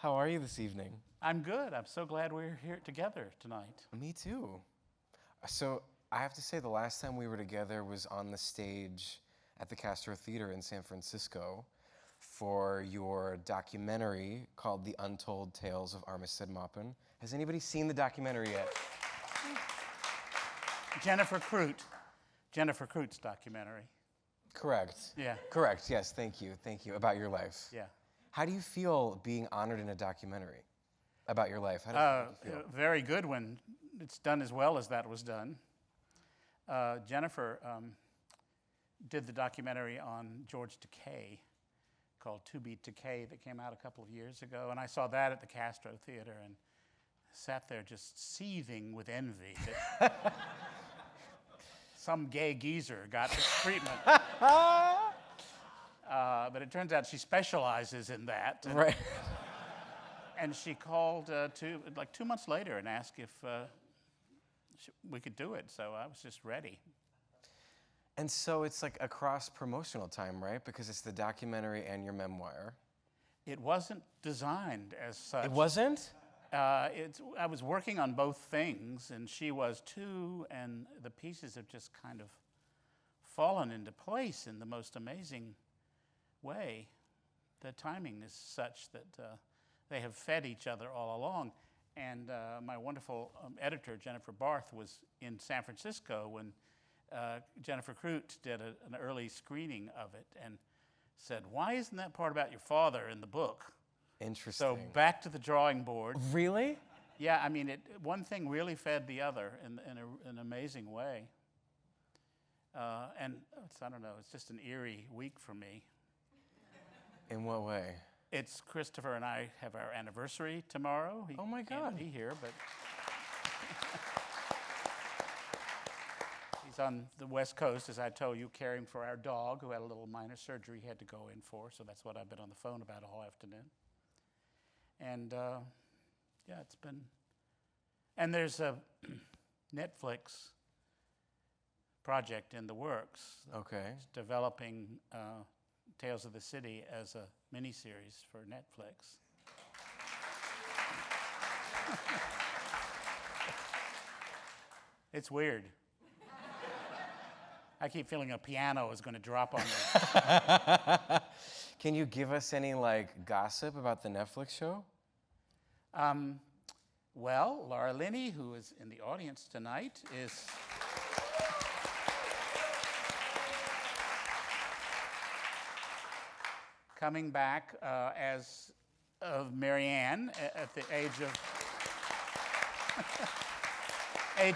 How are you this evening? I'm good. I'm so glad we're here together tonight. Me too. So I have to say the last time we were together was on the stage at the Castro Theater in San Francisco for your documentary called The Untold Tales of Armistead Maupin. Has anybody seen the documentary yet? Jennifer Crute's documentary. Correct. Yeah. Correct, yes, thank you, about your life. Yeah. How do you feel being honored in a documentary about your life? How do you feel? Very good when it's done as well as that was done. Jennifer did the documentary on George Takei called To Be Takei that came out a couple of years ago, and I saw that at the Castro Theater and sat there just seething with envy that some gay geezer got this treatment. But it turns out she specializes in that. And, right. And she called 2 months later and asked if we could do it. So I was just ready. And so it's like a cross-promotional time, right? Because it's the documentary and your memoir. It wasn't designed as such. It wasn't? I was working on both things, and she was too, and the pieces have just kind of fallen into place in the most amazing way. The timing is such that they have fed each other all along. And my wonderful editor, Jennifer Barth, was in San Francisco when Jennifer Crute did an early screening of it and said, "Why isn't that part about your father in the book?" Interesting. So back to the drawing board. Really? Yeah, I mean, one thing really fed the other in an amazing way. And I don't know, it's just an eerie week for me. In what way? It's Christopher and I have our anniversary tomorrow. Oh my God. Can't be here, but he's on the West Coast, as I told you, caring for our dog who had a little minor surgery he had to go in for. So that's what I've been on the phone about all afternoon. And yeah, it's been. And there's a Netflix project in the works. Okay. It's developing Tales of the City as a miniseries for Netflix. It's weird. I keep feeling a piano is going to drop on me. Can you give us any gossip about the Netflix show? Well, Laura Linney, who is in the audience tonight, is coming back as Marianne at the age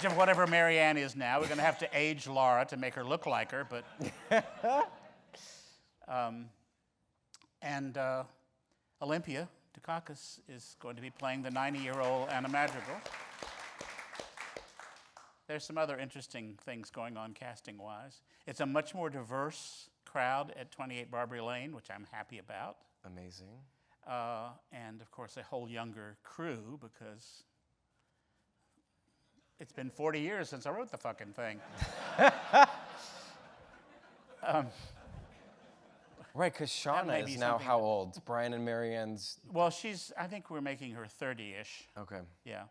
of whatever Marianne is now. We're going to have to age Laura to make her look like her, but and Olympia Dukakis is going to be playing the 90-year-old Anna Madrigal. There's some other interesting things going on casting-wise. It's a much more diverse crowd at 28 Barbary Lane, which I'm happy about. Amazing. And, of course, a whole younger crew, because it's been 40 years since I wrote the fucking thing. Right, because Shauna is now how old? Brian and Marianne's... Well, I think we're making her 30-ish. Okay. Yeah.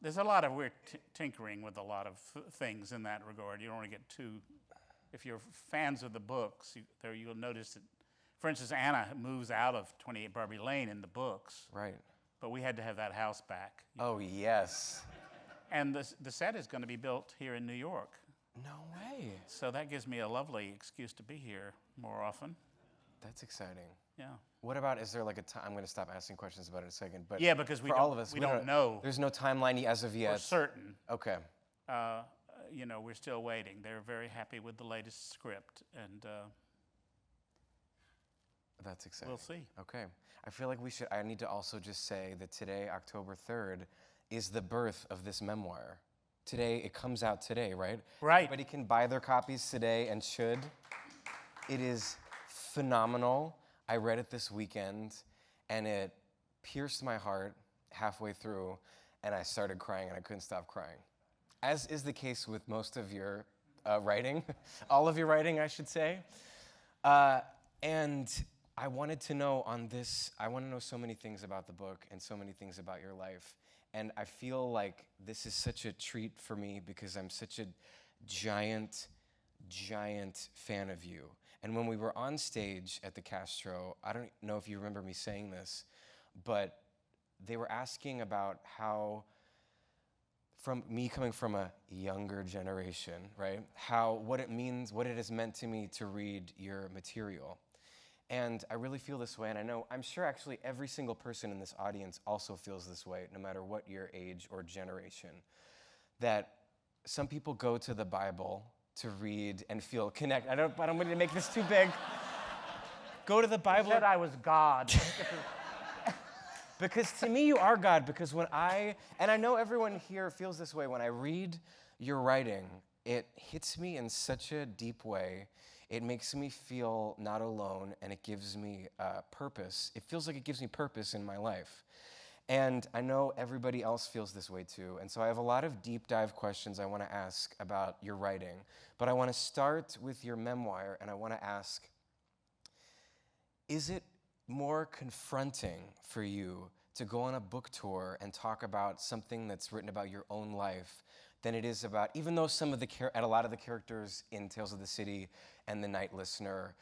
There's a lot of weird tinkering with a lot of things in that regard. You don't want to get too... If you're fans of the books, you'll notice that, for instance, Anna moves out of 28 Barbary Lane in the books. Right. But we had to have that house back. Oh, yes. And the set is going to be built here in New York. No way. So that gives me a lovely excuse to be here more often. That's exciting. Yeah. What about, is there a time, I'm going to stop asking questions about it in a second, but yeah, because all of us, we don't know. There's no timeline as of yet. For certain. Okay. We're still waiting. They're very happy with the latest script, and that's exciting. We'll see. Okay. I feel like I need to also just say that today, October 3rd, is the birth of this memoir. Today, it comes out today, right? Right. Everybody can buy their copies today and should. It is phenomenal. I read it this weekend, and it pierced my heart halfway through, and I started crying, and I couldn't stop crying. As is the case with most of your writing, all of your writing, I should say. And I wanted to know I want to know so many things about the book and so many things about your life. And I feel like this is such a treat for me because I'm such a giant fan of you. And when we were on stage at the Castro, I don't know if you remember me saying this, but they were asking about how, from me coming from a younger generation, right? What it has meant to me to read your material. And I really feel this way, and I'm sure actually every single person in this audience also feels this way, no matter what your age or generation, that some people go to the Bible to read and feel connect. I don't want to make this too big. Go to the Bible. You said I was God. Because to me, you are God, because and I know everyone here feels this way, when I read your writing, it hits me in such a deep way. It makes me feel not alone, and it gives me purpose. It feels like it gives me purpose in my life. And I know everybody else feels this way too. And so I have a lot of deep dive questions I want to ask about your writing. But I want to start with your memoir, and I want to ask, is it more confronting for you to go on a book tour and talk about something that's written about your own life than it is about, even though a lot of the characters in Tales of the City and The Night Listener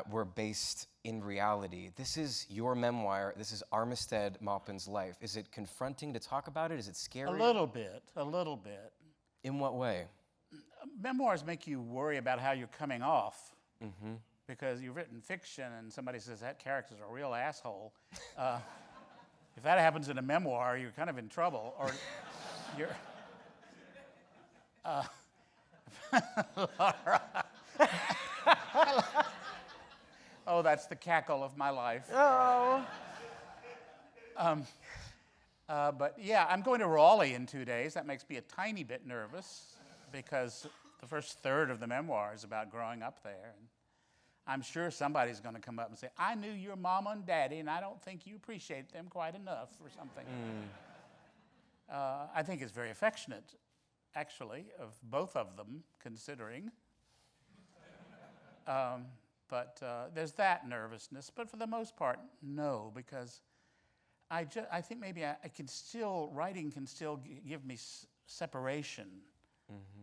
were based in reality. This is your memoir. This is Armistead Maupin's life. Is it confronting to talk about it? Is it scary? A little bit. In what way? Memoirs make you worry about how you're coming off. Mm-hmm. Because you've written fiction and somebody says that character's a real asshole. If that happens in a memoir, you're kind of in trouble. Or you're... Oh, that's the cackle of my life. Oh. But yeah, I'm going to Raleigh in 2 days. That makes me a tiny bit nervous because the first third of the memoir is about growing up there. And I'm sure somebody's going to come up and say, I knew your mama and daddy, and I don't think you appreciate them quite enough or something. I think it's very affectionate, actually, of both of them, considering. But there's that nervousness. But for the most part, no, because I think maybe writing can still give me separation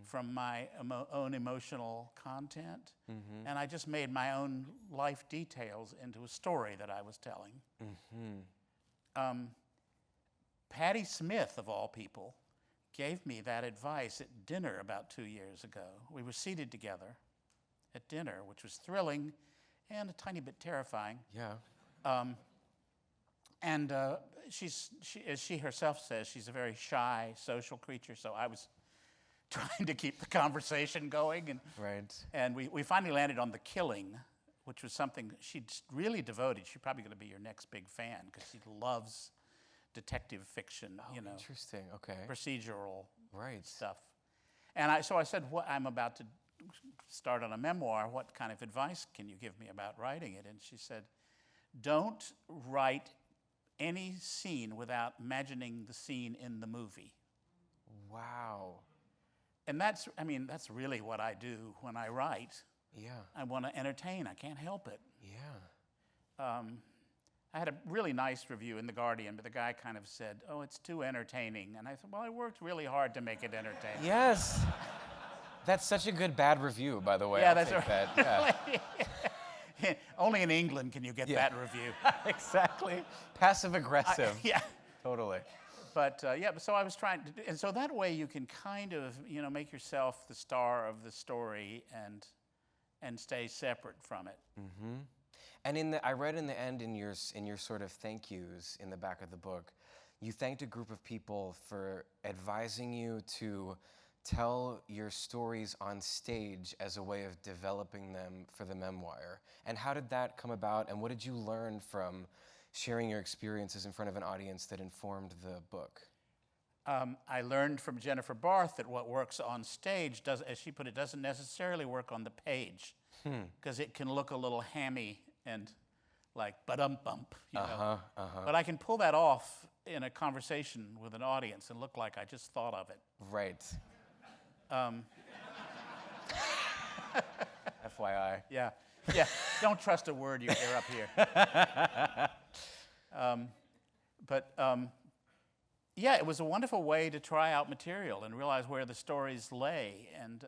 from my own emotional content. And I just made my own life details into a story that I was telling. Patti Smith, of all people, gave me that advice at dinner about 2 years ago. We were seated together at dinner, which was thrilling and a tiny bit terrifying. Yeah. And as she herself says, she's a very shy social creature, so I was trying to keep the conversation going. And, right. And we finally landed on The Killing, which was something she'd really devoted. She's probably going to be your next big fan because she loves detective fiction, Interesting, okay. Procedural right. stuff. And so I said, I'm about to start on a memoir. What kind of advice can you give me about writing it? And she said, don't write any scene without imagining the scene in the movie. Wow. And that's really what I do when I write. Yeah. I want to entertain. I can't help it. Yeah. I had a really nice review in The Guardian, but the guy kind of said, oh, it's too entertaining. And I said, well, I worked really hard to make it entertaining. Yes. That's such a good bad review, by the way. Yeah, I'll that's take right. That. Yeah. Only in England can you get that review. Exactly. Passive aggressive. Yeah. Totally. But so I was trying to, and so that way you can kind of, make yourself the star of the story and stay separate from it. Mm-hmm. And I read in the end in your sort of thank yous in the back of the book, you thanked a group of people for advising you to tell your stories on stage as a way of developing them for the memoir. And how did that come about? And what did you learn from sharing your experiences in front of an audience that informed the book? I learned from Jennifer Barth that what works on stage, as she put it, doesn't necessarily work on the page, because it can look a little hammy and like ba-dum-bump, But I can pull that off in a conversation with an audience and look like I just thought of it. Right. FYI. Yeah. Yeah, don't trust a word you hear up here. Yeah, it was a wonderful way to try out material and realize where the stories lay. And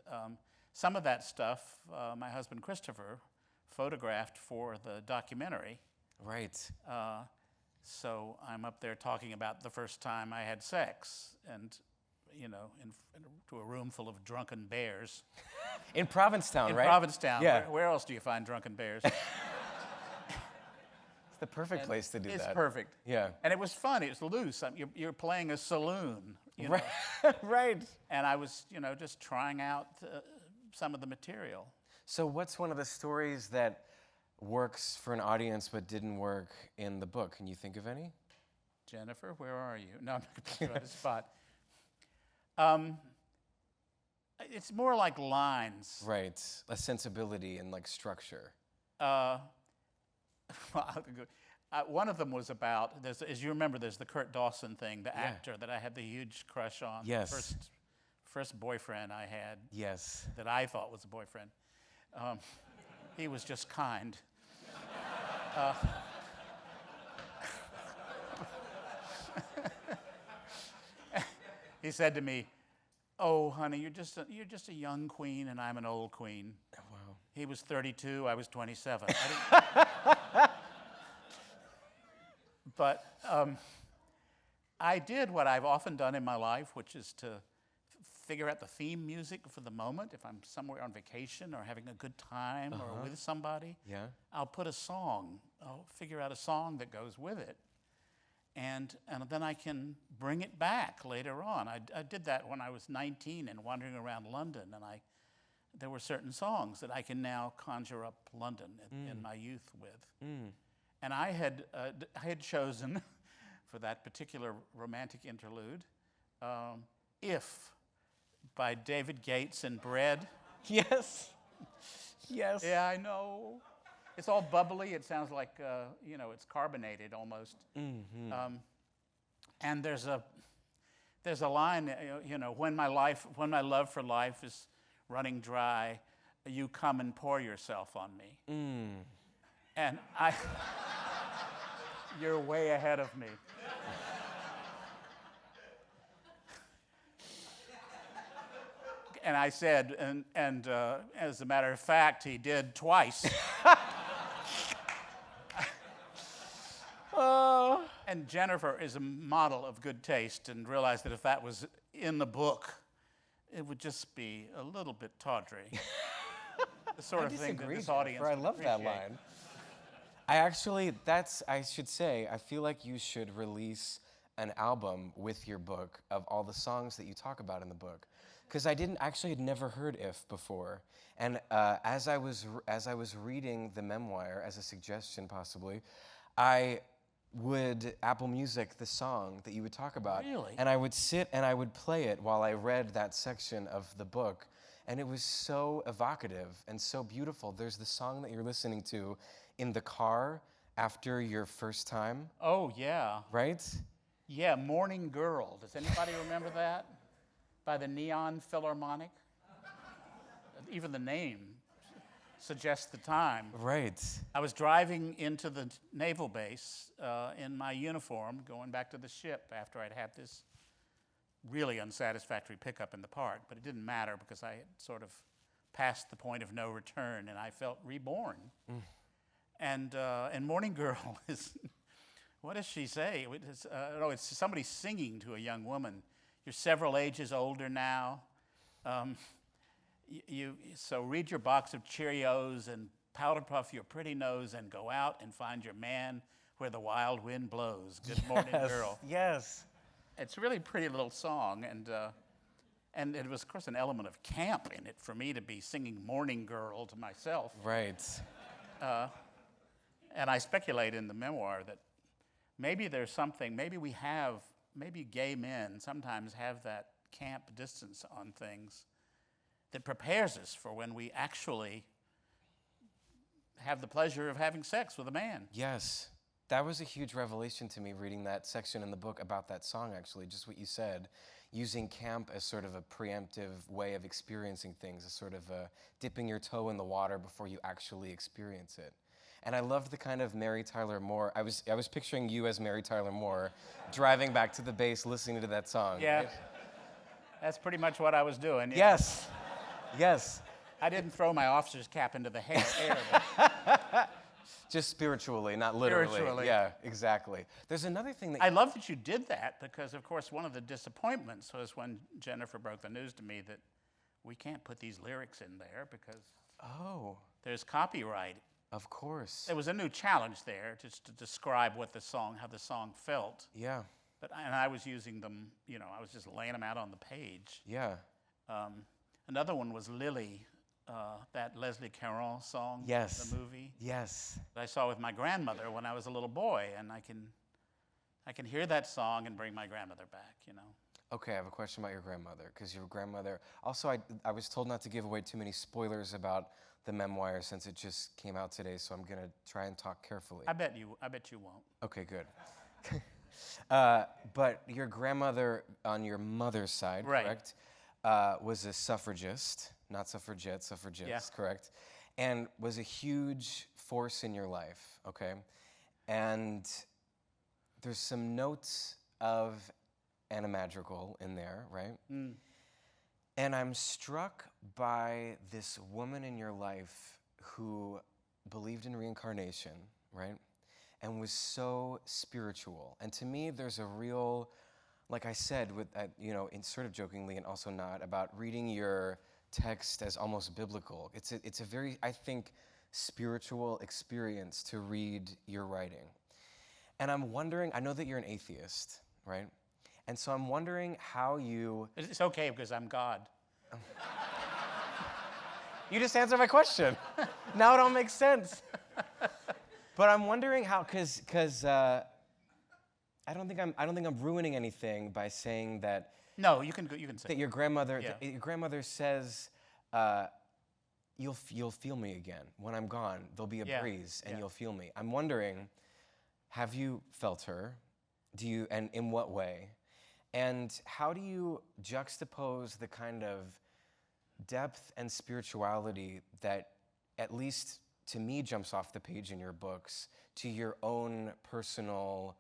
some of that stuff, my husband Christopher photographed for the documentary. Right. So I'm up there talking about the first time I had sex, and to a room full of drunken bears. In Provincetown, right? In Provincetown. Yeah. Where else do you find drunken bears? It's the perfect place to do that. It's perfect. Yeah. And it was fun. It was loose. You're playing a saloon. Right. Right. And I was, just trying out some of the material. So what's one of the stories that works for an audience but didn't work in the book? Can you think of any? Jennifer, where are you? No, I'm not going to put you on the spot. It's more like lines. Right. A sensibility and like structure. One of them was about, as you remember, there's the Kurt Dawson thing, the actor that I had the huge crush on. Yes. The first boyfriend I had. Yes. That I thought was a boyfriend. He was just kind. He said to me, "Oh, honey, you're just a young queen, and I'm an old queen." Wow. He was 32, I was 27. But I did what I've often done in my life, which is to figure out the theme music for the moment. If I'm somewhere on vacation or having a good time or with somebody, Yeah. I'll put a song. I'll figure out a song that goes with it. And then I can bring it back later on. I did that when I was 19 and wandering around London, and there were certain songs that I can now conjure up London in my youth with. And I had chosen for that particular romantic interlude, "If" by David Gates and Bread. Yes. Yes. Yeah, I know. It's all bubbly. It sounds like it's carbonated almost. Mm-hmm. And there's a line, when my love for life is running dry, you come and pour yourself on me. And you're way ahead of me. And I said, and as a matter of fact, he did twice. Oh. And Jennifer is a model of good taste and realized that if that was in the book, it would just be a little bit tawdry. The sort of thing that this audience I would love that appreciate. line. I should say, I feel like you should release an album with your book of all the songs that you talk about in the book. Because I had never heard "If" before. And as I was reading the memoir, as a suggestion possibly, I would Apple Music the song that you would talk about. Really? And I would sit and I would play it while I read that section of the book. And it was so evocative and so beautiful. There's the song that you're listening to in the car after your first time. Oh, yeah. Right? Yeah, Morning Girl. Does anybody remember that? By the Neon Philharmonic? Even the name suggests the time. Right. I was driving into the naval base in my uniform, going back to the ship after I'd had this really unsatisfactory pickup in the park, but it didn't matter because I had sort of passed the point of no return and I felt reborn. And Morning Girl is, what does she say? It's somebody singing to a young woman. You're several ages older now. So read your box of Cheerios and powder puff your pretty nose and go out and find your man where the wild wind blows. Good morning, girl. Yes. It's a really pretty little song, and it was, of course, an element of camp in it for me to be singing Morning Girl to myself. Right. And I speculate in the memoir that maybe there's something, maybe gay men sometimes have that camp distance on things that prepares us for when we actually have the pleasure of having sex with a man. Yes. That was a huge revelation to me reading that section in the book about that song, actually, just what you said, using camp as sort of a preemptive way of experiencing things, as sort of dipping your toe in the water before you actually experience it. And I loved the kind of Mary Tyler Moore. I was picturing you as Mary Tyler Moore, driving back to the base, listening to that song. Yeah, Right? that's pretty much what I was doing. Yes, yes. I didn't throw my officer's cap into the air, but Just spiritually, not literally. Spiritually. Yeah, exactly. There's another thing that I love that you did that because, of course, one of the disappointments was when Jennifer broke the news to me that we can't put these lyrics in there because there's copyright. Of course. There was a new challenge there just to describe what how the song felt. Yeah. And I was using them, I was just laying them out on the page. Yeah. Another one was Lily, that Leslie Caron song, Yes. the movie. Yes. That I saw with my grandmother when I was a little boy, and I can hear that song and bring my grandmother back, Okay, I have a question about your grandmother, because your grandmother. Also, I was told not to give away too many spoilers about the memoir since it just came out today, so I'm gonna try and talk carefully. I bet you won't. Okay, good. But your grandmother on your mother's side, Right. correct, was a suffragist, not suffragette, suffragist, Yeah. correct, and was a huge force in your life, okay? And there's some notes of Anna Madrigal in there, right? Mm. And I'm struck by this woman in your life who believed in reincarnation, right? And was so spiritual. And to me, there's a real, like I said, with in sort of jokingly and also not, about reading your text as almost biblical. It's a very, I think, spiritual experience to read your writing. And I'm wondering, I know that you're an atheist, right? And so I'm wondering how you... It's okay because I'm God. You just answered my question. Now it all makes sense. But I'm wondering how, because I don't think I'm ruining anything by saying that. No, you can say that your grandmother Yeah. that your grandmother says, you'll feel me again when I'm gone. There'll be a Yeah. breeze and Yeah. you'll feel me. I'm wondering, have you felt her? And in what way? And how do you juxtapose the kind of depth and spirituality that, at least to me, jumps off the page in your books to your own personal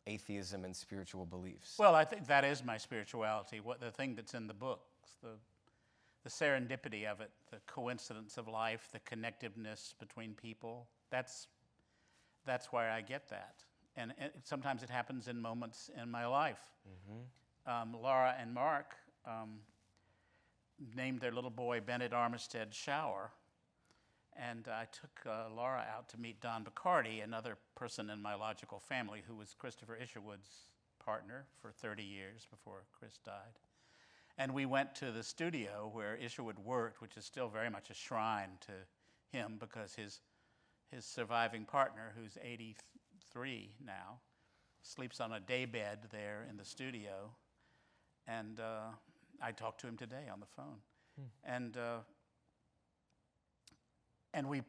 atheism and spiritual beliefs? Well, I think that is my spirituality. The thing that's in the books, the serendipity of it, the coincidence of life, the connectiveness between people. That's where I get that. And sometimes it happens in moments in my life. Mm-hmm. Laura and Mark named their little boy Bennett Armistead Shower. And I took Laura out to meet Don Bacardi, another person in my logical family who was Christopher Isherwood's partner for 30 years before Chris died. And we went to the studio where Isherwood worked, which is still very much a shrine to him because his surviving partner, who's 83 now, sleeps on a daybed there in the studio. And I talked to him today on the phone. And we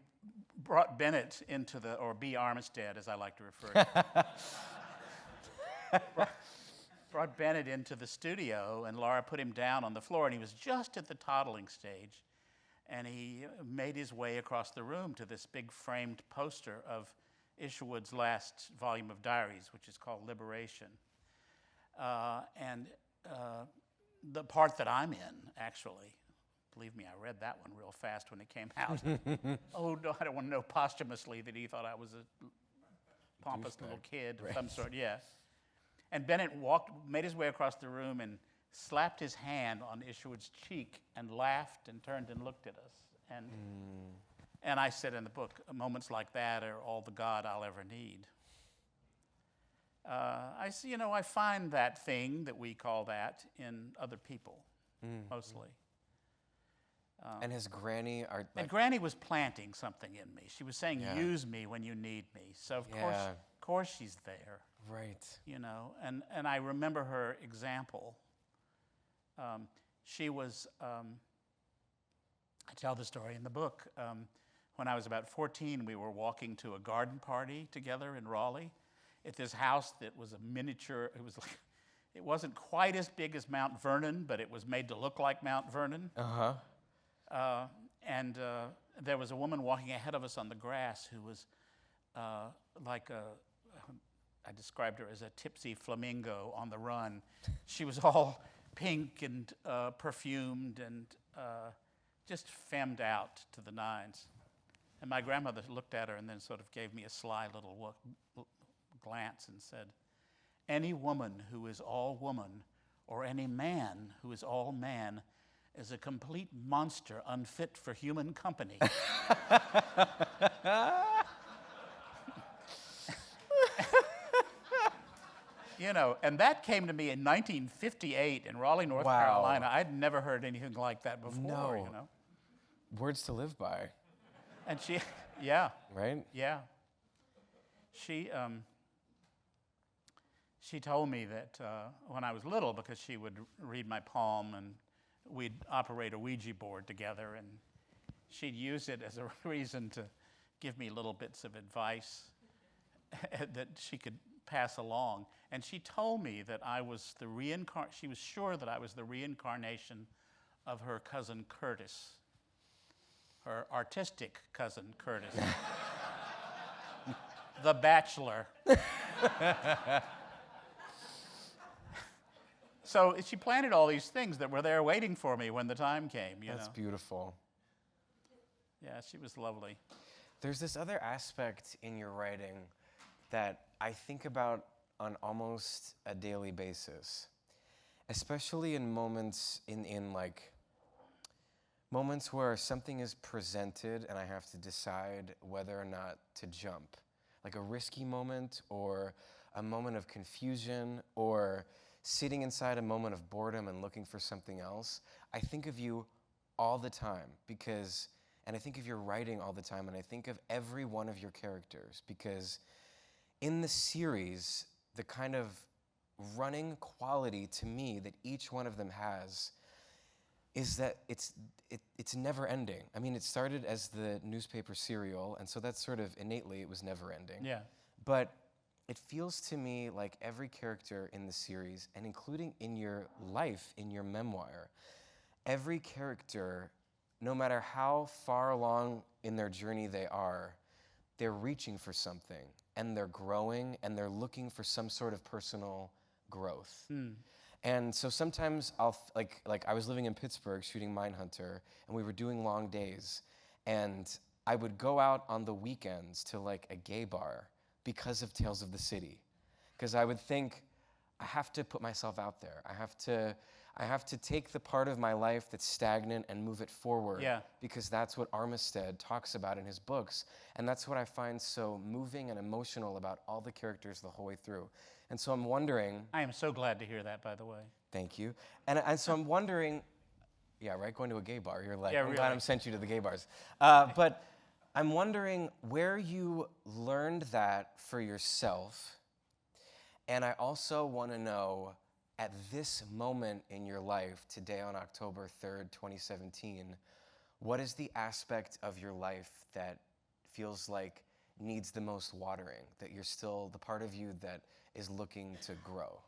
brought Bennett into or B. Armistead, as I like to refer to him. brought Bennett into the studio, and Laura put him down on the floor, and he was just at the toddling stage. And he made his way across the room to this big framed poster of Isherwood's last volume of diaries, which is called Liberation. And the part that I'm in, actually, believe me, I read that one real fast when it came out. Oh, no, I don't want to know posthumously that he thought I was a pompous little kid of some sort, yeah. And Bennett made his way across the room and slapped his hand on Isherwood's cheek and laughed and turned and looked at us. And I said in the book, moments like that are all the God I'll ever need. I find that thing that we call that in other people, mostly. And his granny are... And Granny was planting something in me. She was saying, use me when you need me. So of course she's there. Right. And I remember her example. She was, I tell the story in the book. When I was about 14, we were walking to a garden party together in Raleigh. at this house that was a miniature. It was like, it wasn't quite as big as Mount Vernon, but it was made to look like Mount Vernon. And there was a woman walking ahead of us on the grass who was like I described her as a tipsy flamingo on the run. She was all pink and perfumed and just femmed out to the nines. And my grandmother looked at her and then sort of gave me a sly little glance and said, "Any woman who is all woman, or any man who is all man, is a complete monster unfit for human company." You know, and that came to me in 1958 in Raleigh, North Carolina. I'd never heard anything like that before, you know. Words to live by. And she, yeah. Right? Yeah. She told me that when I was little, because she would read my palm and we'd operate a Ouija board together, and she'd use it as a reason to give me little bits of advice that she could pass along. And she told me that I was she was sure that I was the reincarnation of her cousin Curtis, her artistic cousin Curtis, the bachelor. So she planted all these things that were there waiting for me when the time came, you know. That's beautiful. Yeah, she was lovely. There's this other aspect in your writing that I think about on almost a daily basis, especially in moments moments where something is presented and I have to decide whether or not to jump, like a risky moment or a moment of confusion or sitting inside a moment of boredom and looking for something else. I think of you all the time and I think of your writing all the time, and I think of every one of your characters because in the series, the kind of running quality to me that each one of them has is that it's never ending. I mean, it started as the newspaper serial, and so that's sort of innately it was never ending. Yeah. But it feels to me like every character in the series, and including in your life, in your memoir, every character, no matter how far along in their journey they are, they're reaching for something, and they're growing, and they're looking for some sort of personal growth. And so sometimes I'll, like I was living in Pittsburgh shooting Mindhunter, and we were doing long days, and I would go out on the weekends to like a gay bar because of Tales of the City. Because I would think, I have to put myself out there. I have to take the part of my life that's stagnant and move it forward. Yeah. Because that's what Armistead talks about in his books. And that's what I find so moving and emotional about all the characters the whole way through. And so I'm wondering... I am so glad to hear that, by the way. Thank you. And so I'm wondering... Yeah, right? Going to a gay bar. You're like, yeah, I'm really. glad I'm sent you to the gay bars. But I'm wondering where you learned that for yourself. And I also want to know, at this moment in your life, today on October 3rd, 2017, what is the aspect of your life that feels like needs the most watering, that you're still the part of you that is looking to grow?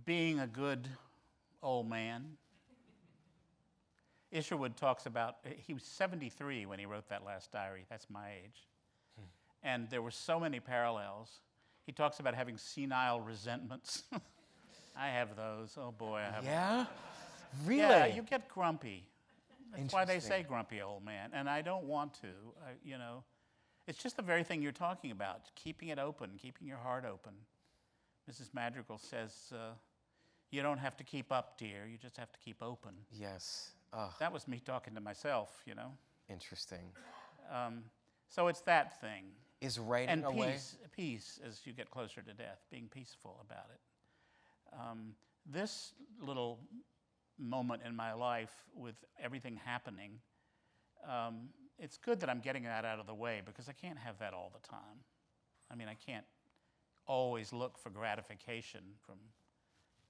Being a good old man. Isherwood talks about, he was 73 when he wrote that last diary. That's my age. And there were so many parallels. He talks about having senile resentments. I have those. Oh boy, I have. Yeah? Really? Yeah, you get grumpy. That's why they say grumpy old man. And I don't want to, you know. It's just the very thing you're talking about, keeping it open, keeping your heart open. Mrs. Madrigal says, you don't have to keep up, dear. You just have to keep open. Yes. That was me talking to myself, you know. Interesting. So it's that thing. Is writing and a way? Peace as you get closer to death, being peaceful about it. This little moment in my life with everything happening, it's good that I'm getting that out of the way because I can't have that all the time. I mean, I can't always look for gratification from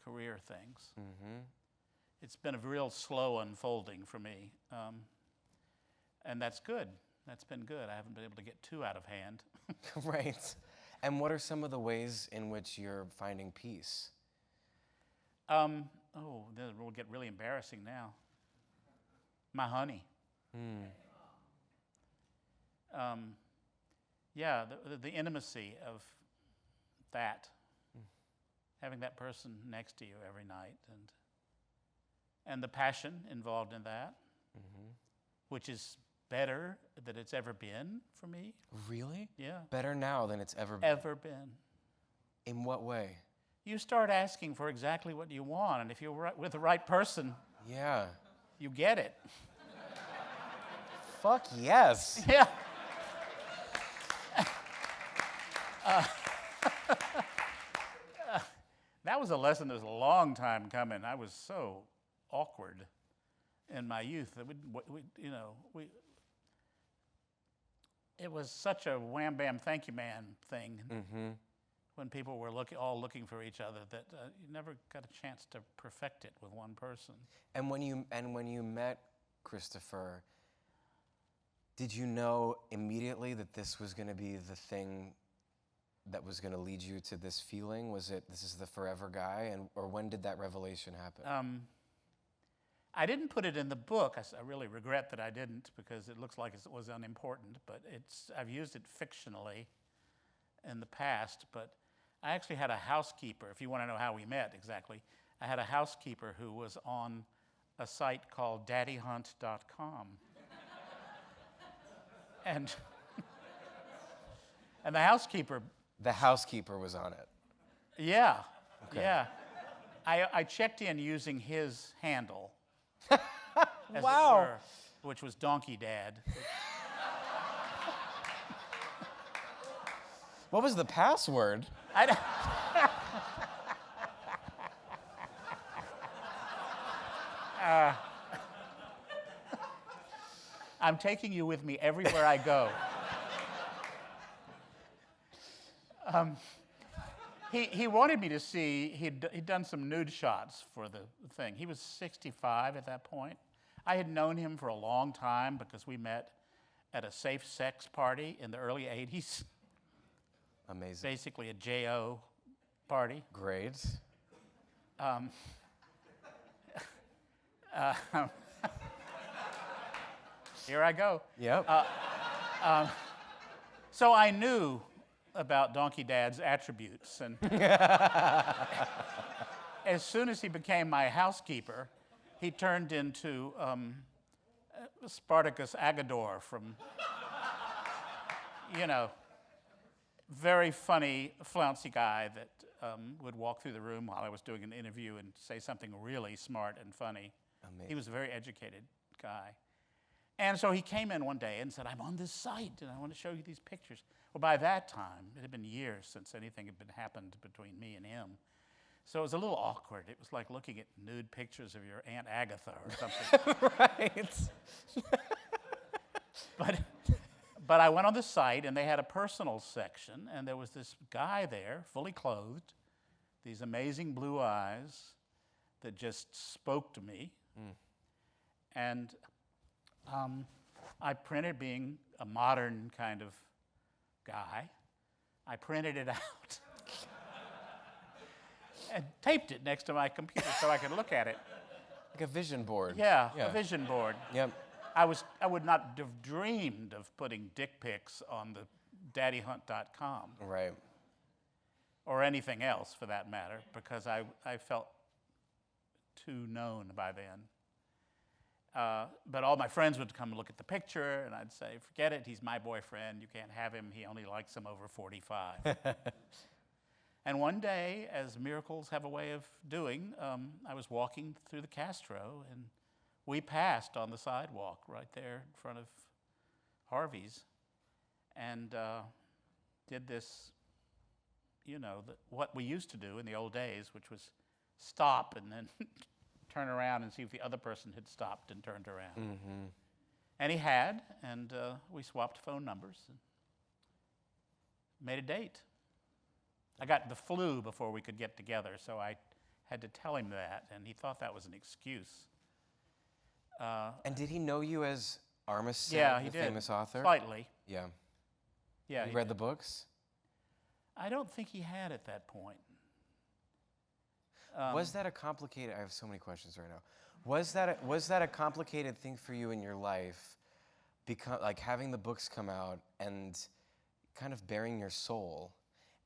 career things. Mm-hmm. It's been a real slow unfolding for me, and that's good. That's been good. I haven't been able to get too out of hand. Right. And what are some of the ways in which you're finding peace? This will get really embarrassing now. My honey. Yeah, the intimacy of that, having that person next to you every night, and the passion involved in that, which is better than it's ever been for me. Really? Yeah. Better now than it's ever been? Ever been. In what way? You start asking for exactly what you want, and if you're with the right person, Yeah. you get it. Fuck yes. Yeah. That was a lesson that was a long time coming. I was so awkward in my youth that it was such a wham bam thank you man thing when people were all looking for each other that you never got a chance to perfect it with one person. And when you met Christopher, did you know immediately that this was going to be the thing that was going to lead you to this feeling? Was it, this is the forever guy? Or when did that revelation happen? I didn't put it in the book. I really regret that I didn't, because it looks like it was unimportant, but I've used it fictionally in the past. But I actually had a housekeeper, if you want to know how we met exactly. I had a housekeeper who was on a site called daddyhunt.com. And the housekeeper... The housekeeper was on it. Yeah, Okay. yeah. I checked in using his handle. As Wow. it were, which was Donkey Dad. What was the password? I don't- I'm taking you with me everywhere I go. He wanted me to see, he'd done some nude shots for the thing. He was 65 at that point. I had known him for a long time because we met at a safe sex party in the early 80s. Amazing. Basically a JO party. Great. Here I go. Yep. So I knew about Donkey Dad's attributes, and as soon as he became my housekeeper, he turned into Spartacus Agador from, very funny, flouncy guy that would walk through the room while I was doing an interview and say something really smart and funny. Amazing. He was a very educated guy. And so he came in one day and said, I'm on this site, and I want to show you these pictures. Well, by that time, it had been years since anything had happened between me and him. So it was a little awkward. It was like looking at nude pictures of your Aunt Agatha or something. Right. But I went on the site, and they had a personal section, and there was this guy there, fully clothed, these amazing blue eyes that just spoke to me. And I printed, being a modern kind of guy, I printed it out and taped it next to my computer so I could look at it. Like a vision board. Yeah, a vision board. Yep. I would not have dreamed of putting dick pics on the daddyhunt.com Right. or anything else for that matter, because I felt too known by then. But all my friends would come look at the picture, and I'd say, forget it, he's my boyfriend, you can't have him, he only likes him over 45. And one day, as miracles have a way of doing, I was walking through the Castro, and we passed on the sidewalk right there in front of Harvey's, and did this, what we used to do in the old days, which was stop and then turn around and see if the other person had stopped and turned around. Mm-hmm. And he had, and we swapped phone numbers and made a date. I got the flu before we could get together, so I had to tell him that, and he thought that was an excuse. And did he know you as Armistead, Yeah, he the did. famous author? Slightly. Yeah. Yeah, You he read did. the books? I don't think he had at that point. Was that a complicated? I have so many questions right now. Was that a complicated thing for you in your life, like having the books come out and kind of bearing your soul,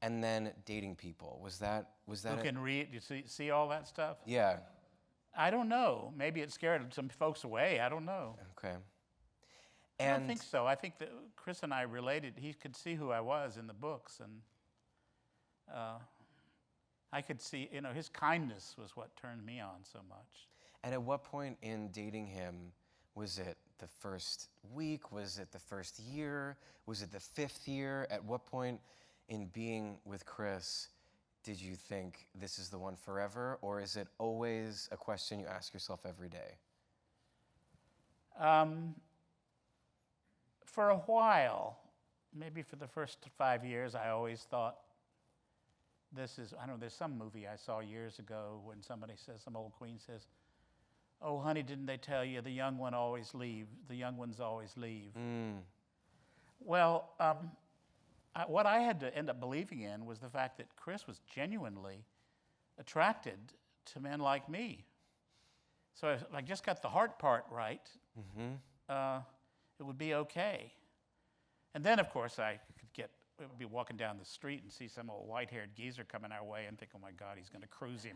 and then dating people? Was that? Who can read? You see all that stuff? Yeah. I don't know. Maybe it scared some folks away. I don't know. Okay. I don't think so. I think that Chris and I related. He could see who I was in the books, and I could see, his kindness was what turned me on so much. And at what point in dating him, was it the first week? Was it the first year? Was it the 5th year? At what point in being with Chris did you think this is the one forever, or is it always a question you ask yourself every day? For a while, maybe for the first 5 years, I always thought, I know there's some movie I saw years ago when somebody says, some old queen says, "Oh, honey, didn't they tell you the young ones always leave? Well, what I had to end up believing in was the fact that Chris was genuinely attracted to men like me. So if I just got the heart part right, it would be okay. And then, of course, would be walking down the street and see some old white-haired geezer coming our way and think, oh my God, he's going to cruise him.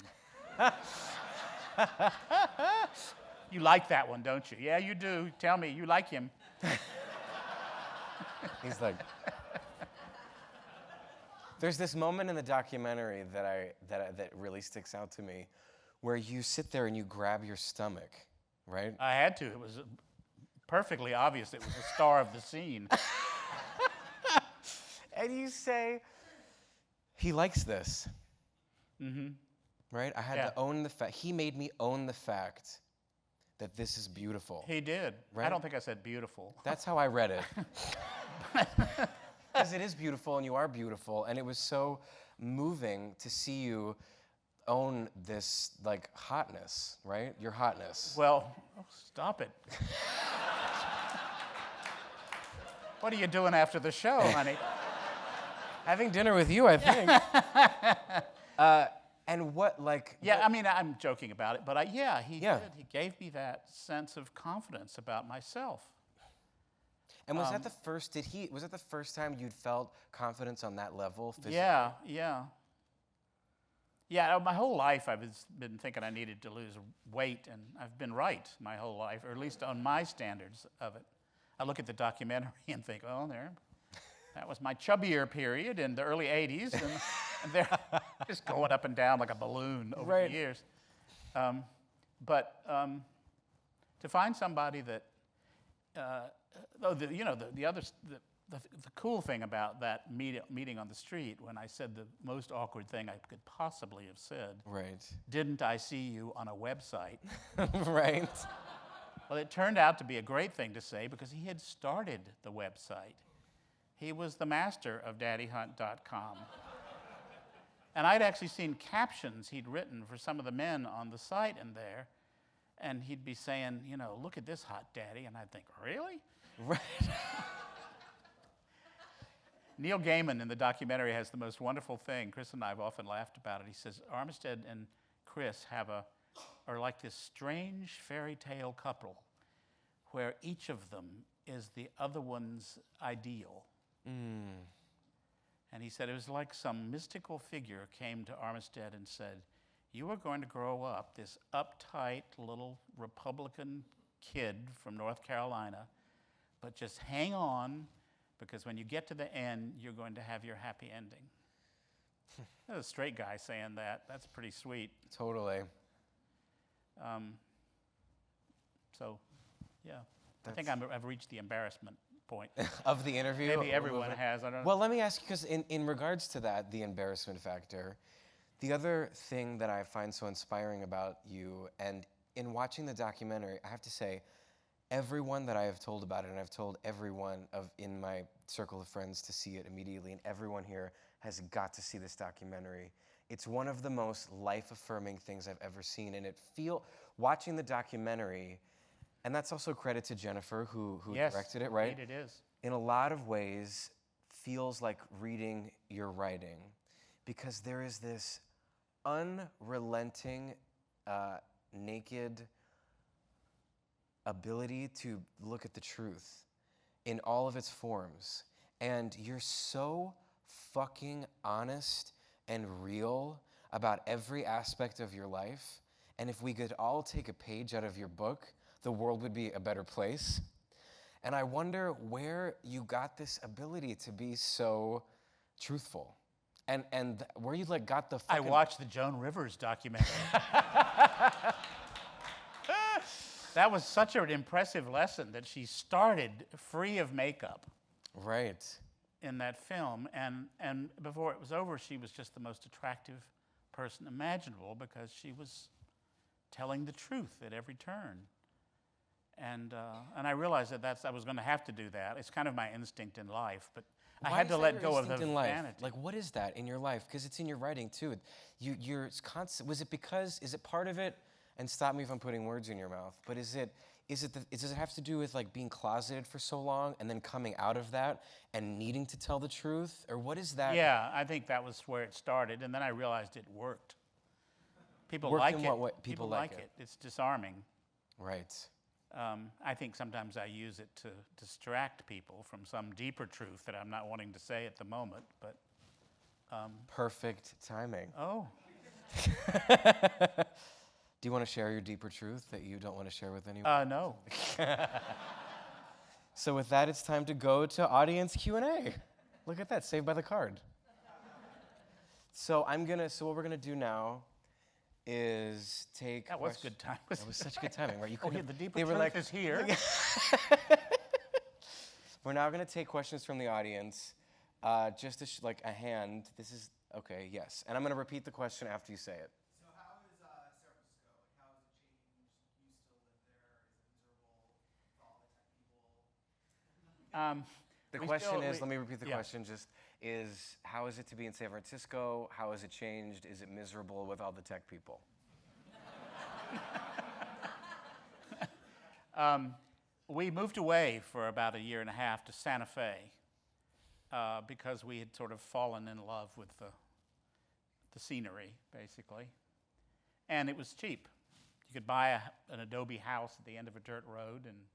You like that one, don't you? Yeah, you do. Tell me, you like him. He's like, there's this moment in the documentary that really sticks out to me, where you sit there and you grab your stomach, right? I had to. It was perfectly obvious it was the star of the scene. And you say, he likes this. Mm-hmm. Right? I had to own the fact. He made me own the fact that this is beautiful. He did. Right? I don't think I said beautiful. That's how I read it. Because it is beautiful and you are beautiful. And it was so moving to see you own this, like, hotness, right? Your hotness. Well, stop it. What are you doing after the show, honey? Having dinner with you, I think. And what, like... Yeah, I mean, I'm joking about it, but he did. He gave me that sense of confidence about myself. And was that the first, was that the first time you'd felt confidence on that level physically? Yeah. Yeah, my whole life I've been thinking I needed to lose weight, and I've been right my whole life, or at least on my standards of it. I look at the documentary and think, oh, that was my chubbier period in the early 80s, and they're just going up and down like a balloon over the years. But to find somebody that, the cool thing about that meeting on the street, when I said the most awkward thing I could possibly have said, didn't I see you on a website? Right. Well, it turned out to be a great thing to say because he had started the website. He was the master of daddyhunt.com. And I'd actually seen captions he'd written for some of the men on the site in there, and he'd be saying, look at this hot daddy, and I'd think, really? Right. Neil Gaiman in the documentary has the most wonderful thing. Chris and I have often laughed about it. He says, Armistead and Chris are like this strange fairy tale couple where each of them is the other one's ideal. And he said it was like some mystical figure came to Armistead and said, you are going to grow up this uptight little Republican kid from North Carolina, but just hang on, because when you get to the end, you're going to have your happy ending. That's a straight guy saying that. That's pretty sweet. Totally. So, yeah. I think I've reached the embarrassment point. Of the interview? Maybe everyone has. I don't know. Well, let me ask you, because in regards to that, the embarrassment factor, the other thing that I find so inspiring about you, and in watching the documentary, I have to say, everyone that I have told about it, and I've told everyone in my circle of friends to see it immediately, and everyone here has got to see this documentary. It's one of the most life-affirming things I've ever seen, and watching the documentary And that's also credit to Jennifer, who Yes, directed it, right? indeed it is. In a lot of ways, feels like reading your writing, because there is this unrelenting, naked ability to look at the truth in all of its forms. And you're so fucking honest and real about every aspect of your life. And if we could all take a page out of your book, the world would be a better place. And I wonder where you got this ability to be so truthful. And where you like got the fucking... I watched the Joan Rivers documentary. That was such an impressive lesson that she started free of makeup. Right. In that film, and before it was over, she was just the most attractive person imaginable because she was telling the truth at every turn. And I realized that I was going to have to do that. It's kind of my instinct in life, but I had to let go of the vanity. Like, what is that in your life? Because it's in your writing too. You're constant. Was it because? Is it part of it? And stop me if I'm putting words in your mouth. But does it have to do with like being closeted for so long and then coming out of that and needing to tell the truth, or what is that? Yeah, I think that was where it started, and then I realized it worked. People Worked like in it. what way? People like it. It's disarming. Right. I think sometimes I use it to distract people from some deeper truth that I'm not wanting to say at the moment, but... Perfect timing. Oh. Do you want to share your deeper truth that you don't want to share with anyone? No. So with that, it's time to go to audience Q&A. Look at that, saved by the card. So what we're gonna do now is take... That was good time. That was such good timing, right? You Oh, yeah, couldn't- the deeper they were truth like, is here. We're now gonna take questions from the audience. Just like a hand. This is, okay, yes. And I'm gonna repeat the question after you say it. So how is San Francisco? Like, how has it changed? You still live there? Is it miserable with all the tech people? The We question still- is, we- let me repeat the yeah. question, how is it to be in San Francisco? How has it changed? Is it miserable with all the tech people? We moved away for about a year and a half to Santa Fe because we had sort of fallen in love with the scenery, basically. And it was cheap. You could buy an adobe house at the end of a dirt road, and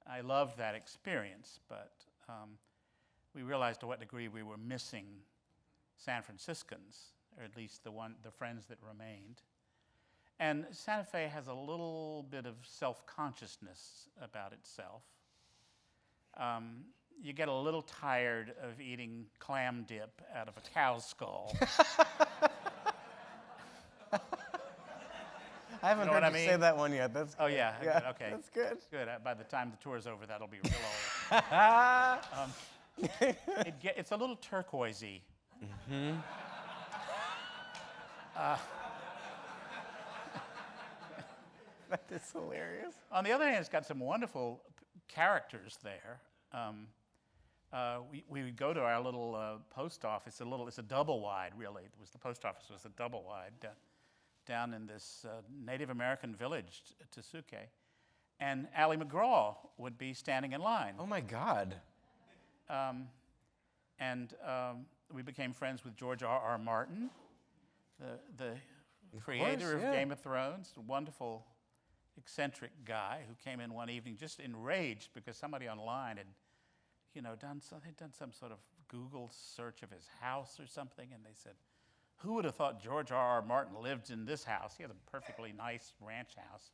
I loved that experience, but we realized to what degree we were missing San Franciscans, or at least the friends that remained. And Santa Fe has a little bit of self-consciousness about itself. You get a little tired of eating clam dip out of a cow's skull. I haven't You know heard what you I say mean? that one yet. That's Oh, yeah, yeah, good, okay. That's good. Good. By the time the tour's over, that'll be real old. It's a little turquoisey. Mm-hmm. That is hilarious. On the other hand, it's got some wonderful characters there. We would go to our little post office. It's a double wide, really. The post office was a double wide down in this Native American village, Tsuke. And Ally McGraw would be standing in line. Oh my God. We became friends with George R.R. Martin, the creator of yeah. Game of Thrones, a wonderful, eccentric guy who came in one evening just enraged because somebody online had, done some sort of Google search of his house or something, and they said, "Who would have thought George R.R. Martin lived in this house? He had a perfectly nice ranch house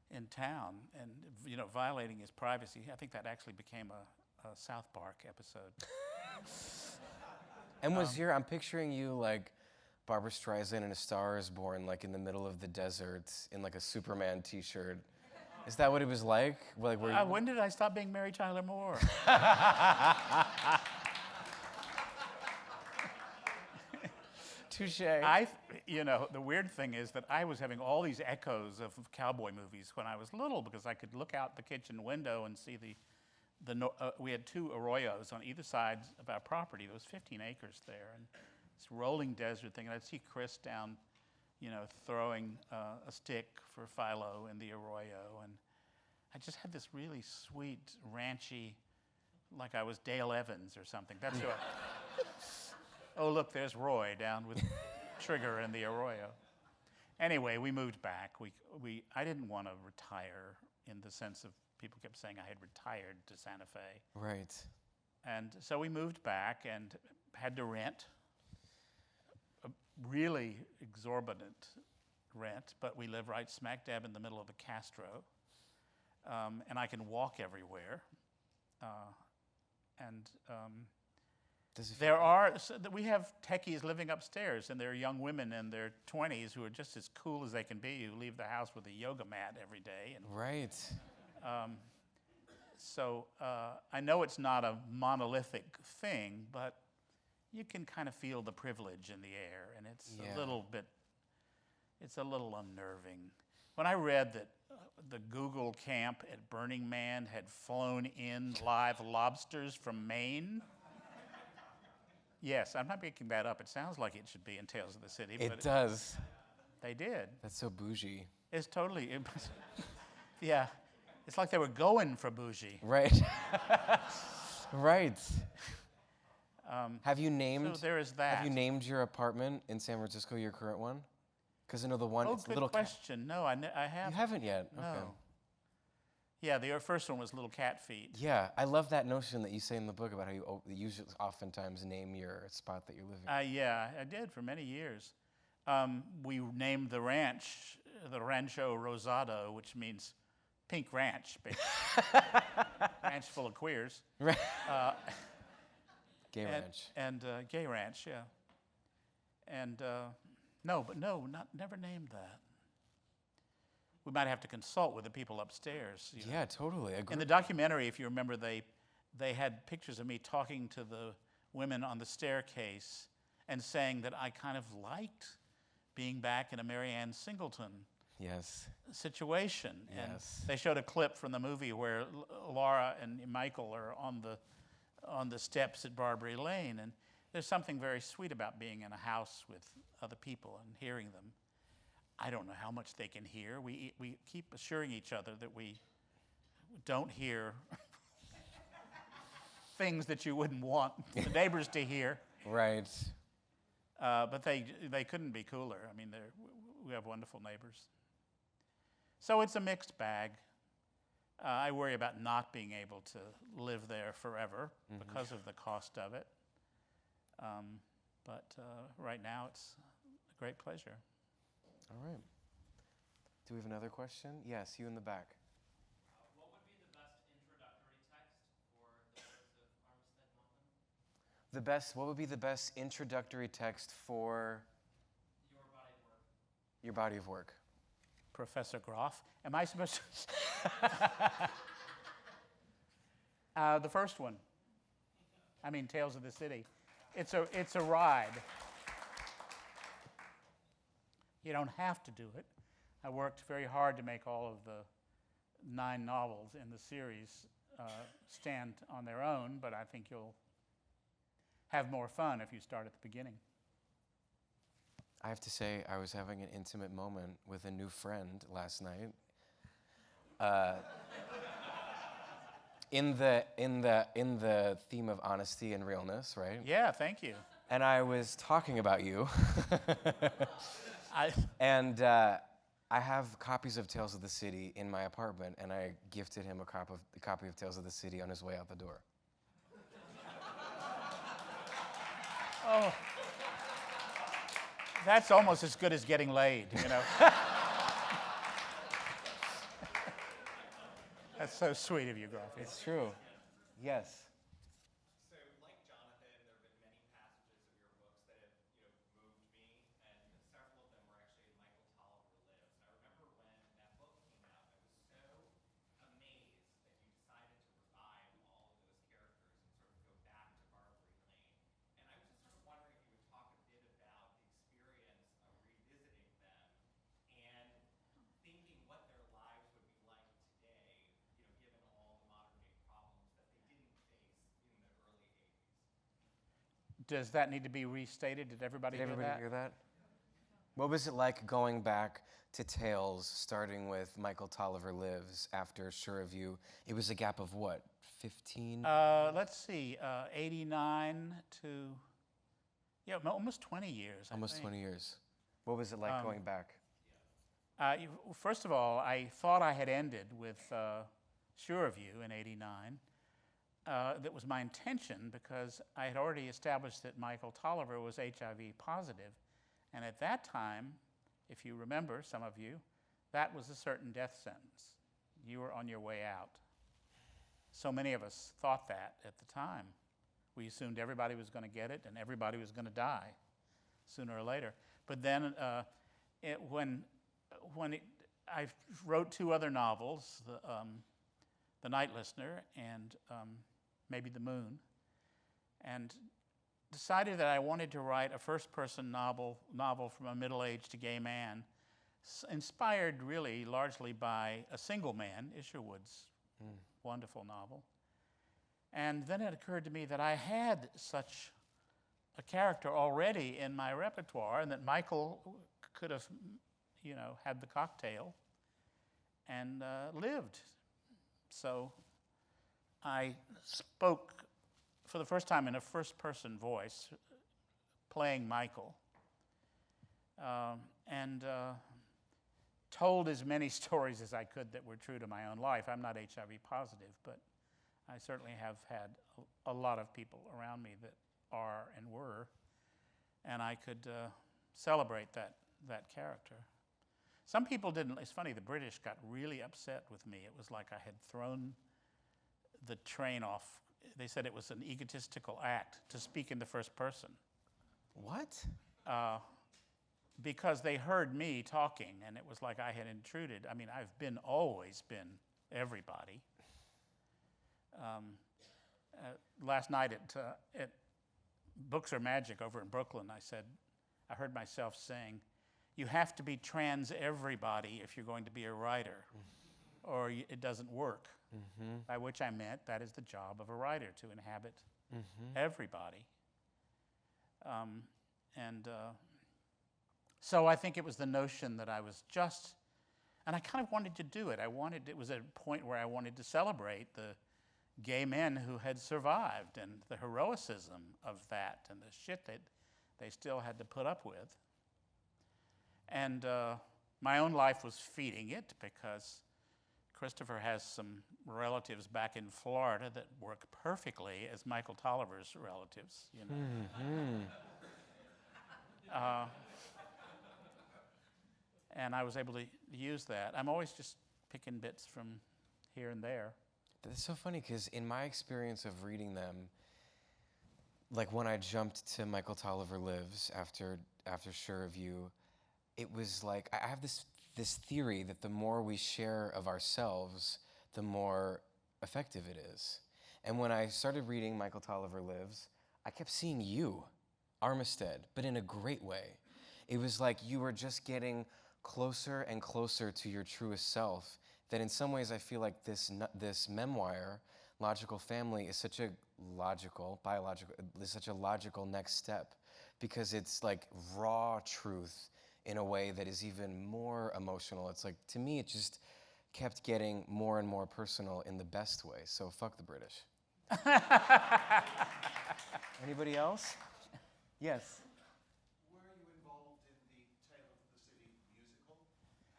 in town, and violating his privacy." I think that actually became a South Park episode. And I'm picturing you like Barbra Streisand in A Star Is Born, like in the middle of the desert in like a Superman t-shirt. Is that what it was like? Like, When did I stop being Mary Tyler Moore? Touche. The weird thing is that I was having all these echoes of cowboy movies when I was little because I could look out the kitchen window and see we had two arroyos on either side of our property. There was 15 acres there, and this rolling desert thing. And I'd see Chris down, throwing a stick for Philo in the arroyo, I just had this really sweet, ranchy, like I was Dale Evans or something. That's who oh, look, there's Roy down with Trigger and the Arroyo. Anyway, we moved back. I didn't want to retire in the sense of people kept saying I had retired to Santa Fe. Right. And so we moved back and had to rent, a really exorbitant rent, but we live right smack dab in the middle of the Castro. And I can walk everywhere. We have techies living upstairs, and there are young women in their 20s who are just as cool as they can be, who leave the house with a yoga mat every day. And, right. So I know it's not a monolithic thing, but you can kind of feel the privilege in the air, and it's a little unnerving. When I read that the Google camp at Burning Man had flown in live lobsters from Maine. Yes, I'm not making that up. It sounds like it should be in Tales of the City. It does. They did. That's so bougie. It's totally, yeah. It's like they were going for bougie. Right. Right. Have you named? So there is that. Have you named your apartment in San Francisco your current one? Because I know the one. Oh, it's good little question. No, I haven't. You haven't yet. No. Okay. Yeah, the first one was Little Cat Feet. Yeah, I love that notion that you say in the book about how you usually oftentimes name your spot that you're living. Yeah, I did for many years. We named the ranch the Rancho Rosado, which means pink ranch, basically. Ranch full of queers. Right. Gay ranch. And gay ranch, yeah. And never named that. We might have to consult with the people upstairs. You know. Yeah, totally. In the documentary, if you remember, they had pictures of me talking to the women on the staircase and saying that I kind of liked being back in a Mary Ann Singleton situation. And Yes. they showed a clip from the movie where Laura and Michael are on the steps at Barbary Lane, and there's something very sweet about being in a house with other people and hearing them. I don't know how much they can hear. We keep assuring each other that we don't hear things that you wouldn't want the neighbors to hear. Right. But they couldn't be cooler. I mean, we have wonderful neighbors. So it's a mixed bag. I worry about not being able to live there forever because of the cost of it. But right now, it's a great pleasure. All right. Do we have another question? Yes, you in the back. What would be the best introductory text for the works of Armistead Maupin? What would be the best introductory text for Your body of work. your body of work? Professor Groff. Am I supposed to? The first one. I mean, Tales of the City. It's a ride. You don't have to do it. I worked very hard to make all of the 9 novels in the series stand on their own, but I think you'll have more fun if you start at the beginning. I have to say, I was having an intimate moment with a new friend last night. In the theme of honesty and realness, right? Yeah, thank you. And I was talking about you. I have copies of Tales of the City in my apartment, and I gifted him a copy of Tales of the City on his way out the door. Oh, that's almost as good as getting laid, you know. That's so sweet of you, Groff. It's true. Yes. So, like Jonathan, there have been many passages of your books that have, moved me, and several of them were actually in Michael Tolliver Lives. And I remember when that book came out, I was so amazed that you decided to revive all of those characters and sort of go back to Barbary Lane. And I was just sort of wondering if you would talk a bit about the experience of revisiting them and thinking what their lives would be like today, given all the modern day problems that they didn't face in the early 80s. Does that need to be restated? Did everybody hear that? Hear that? What was it like going back to Tales, starting with Michael Tolliver Lives after Sure of You? It was a gap of what, 15? Let's see, 89 to, yeah, almost 20 years. Almost 20 years. What was it like going back? First of all, I thought I had ended with Sure of You in 89. That was my intention because I had already established that Michael Tolliver was HIV positive. And at that time, if you remember, some of you, that was a certain death sentence. You were on your way out. So many of us thought that at the time. We assumed everybody was going to get it and everybody was going to die sooner or later. But then I wrote 2 other novels, The Night Listener and Maybe the Moon, and decided that I wanted to write a first-person novel from a middle-aged gay man, inspired really largely by A Single Man, Isherwood's wonderful novel. And then it occurred to me that I had such a character already in my repertoire, and that Michael could have, had the cocktail and lived. So I spoke for the first time in a first-person voice, playing Michael, and told as many stories as I could that were true to my own life. I'm not HIV positive, but I certainly have had a lot of people around me that are and were, and I could celebrate that character. Some people didn't. It's funny, the British got really upset with me. It was like I had thrown the train off. They said it was an egotistical act to speak in the first person. What? Because they heard me talking, and it was like I had intruded. I mean, I've always been everybody. Last night at Books Are Magic over in Brooklyn, I heard myself saying, "You have to be trans everybody if you're going to be a writer, or it doesn't work." Mm-hmm. By which I meant that is the job of a writer, to inhabit everybody. So I think it was the notion that I was just, and I kind of wanted to do it. It was a point where I wanted to celebrate the gay men who had survived and the heroicism of that and the shit that they still had to put up with. And my own life was feeding it because Christopher has some relatives back in Florida that work perfectly as Michael Tolliver's relatives, and I was able to use that. I'm always just picking bits from here and there. That's so funny because in my experience of reading them, like when I jumped to Michael Tolliver Lives after Sure of You, it was like I have this theory that the more we share of ourselves, the more effective it is. And when I started reading Michael Tolliver Lives, I kept seeing you, Armistead, but in a great way. It was like you were just getting closer and closer to your truest self, that in some ways I feel like this memoir, Logical Family, is such a logical next step, because it's like raw truth in a way that is even more emotional. It's like, to me, it just kept getting more and more personal in the best way. So fuck the British. Anybody else? Yes. Were you involved in the Tale of the City musical?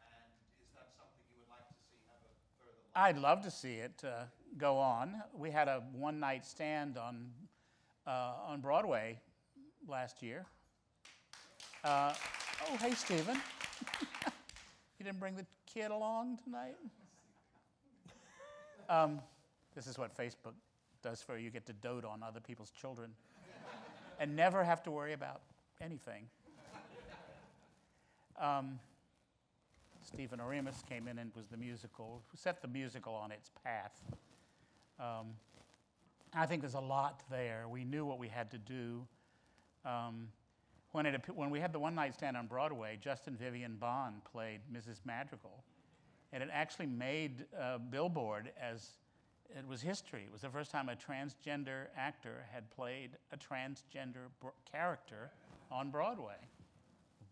And is that something you would like to see have a further life? I'd love to see it go on. We had a one-night stand on Broadway last year. Oh, hey, Stephen. You didn't bring the kid along tonight? This is what Facebook does for you. You get to dote on other people's children and never have to worry about anything. Stephen Oremus came in and was set the musical on its path. I think there's a lot there. We knew what we had to do. When we had the one-night stand on Broadway, Justin Vivian Bond played Mrs. Madrigal, and it actually made Billboard as it was history. It was the first time a transgender actor had played a transgender character on Broadway.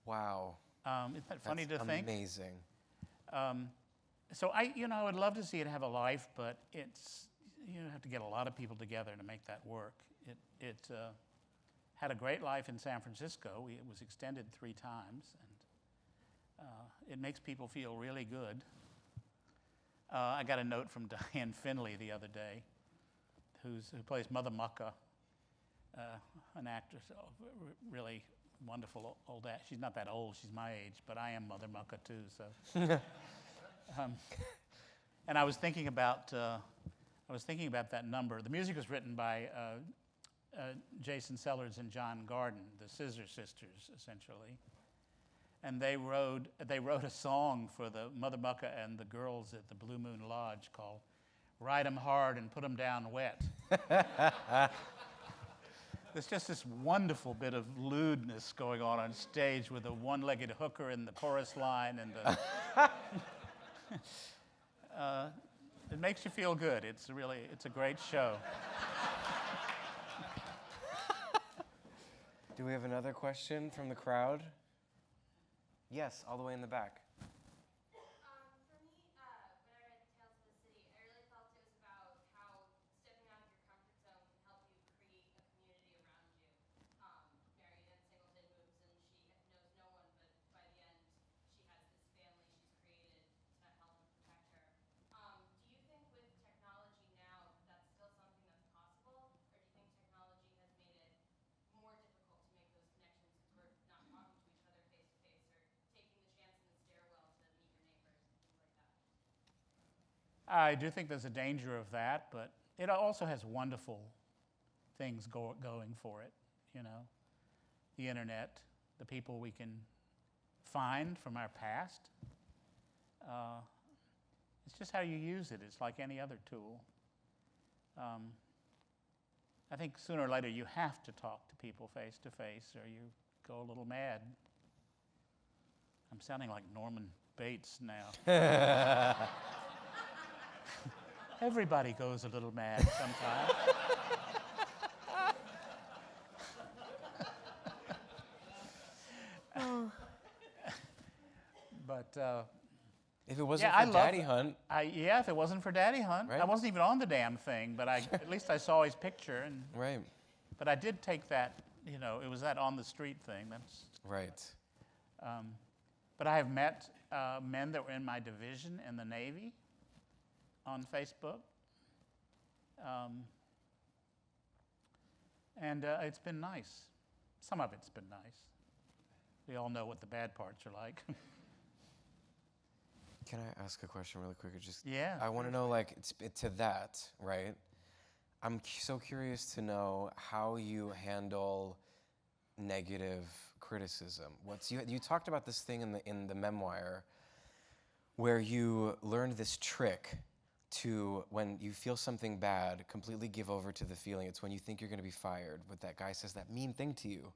Wow. Isn't that funny That's to think? amazing. So I would love to see it have a life, but you have to get a lot of people together to make that work. It had a great life in San Francisco. It was extended 3 times, and it makes people feel really good. I got a note from Diane Finley the other day, who plays Mother Mucka, an actress, really wonderful old actress. She's not that old, she's my age, but I am Mother Mucka too. So, and I was thinking about that number. The music was written by Jason Sellers and John Garden, the Scissor Sisters, essentially. And they wrote a song for the Mother Mucka and the girls at the Blue Moon Lodge called "Ride 'Em Hard and Put 'Em Down Wet." There's just this wonderful bit of lewdness going on stage with a one-legged hooker in the chorus line, and it makes you feel good. It's a great show. Do we have another question from the crowd? Yes, all the way in the back. For me, when I read Tales of the City, I really felt it was about how stepping out of your comfort zone can help you create a community around you. Mary Ann Singleton moves and she knows no one, but by the end, she has this family she's created to help and protect her. Do you think with technology now that's still something that's possible, or do you think technology has made it more difficult to make those connections because we're not talking to each other face to face, or taking the chance in the stairwell to meet your neighbors and things like that? I do think there's a danger of that, but it also has wonderful things going for it, The internet, the people we can find from our past. It's just how you use it. It's like any other tool. I think sooner or later you have to talk to people face to face or you go a little mad. I'm sounding like Norman Bates now. Everybody goes a little mad sometimes. But If it wasn't I for love Daddy Hunt, if it wasn't for Daddy Hunt, Right. I wasn't even on the damn thing. But at least I saw his picture, right, but I did take that. It was that on the street thing. That's. right. But I have met men that were in my division in the Navy on Facebook. And it's been nice. Some of it's been nice. We all know what the bad parts are like. Can I ask a question really quick? Yeah. I want to know, to that, right? I'm so curious to know how you handle negative criticism. You talked about this thing in the memoir where you learned this trick to, when you feel something bad, completely give over to the feeling. It's when you think you're going to be fired, but that guy says that mean thing to you.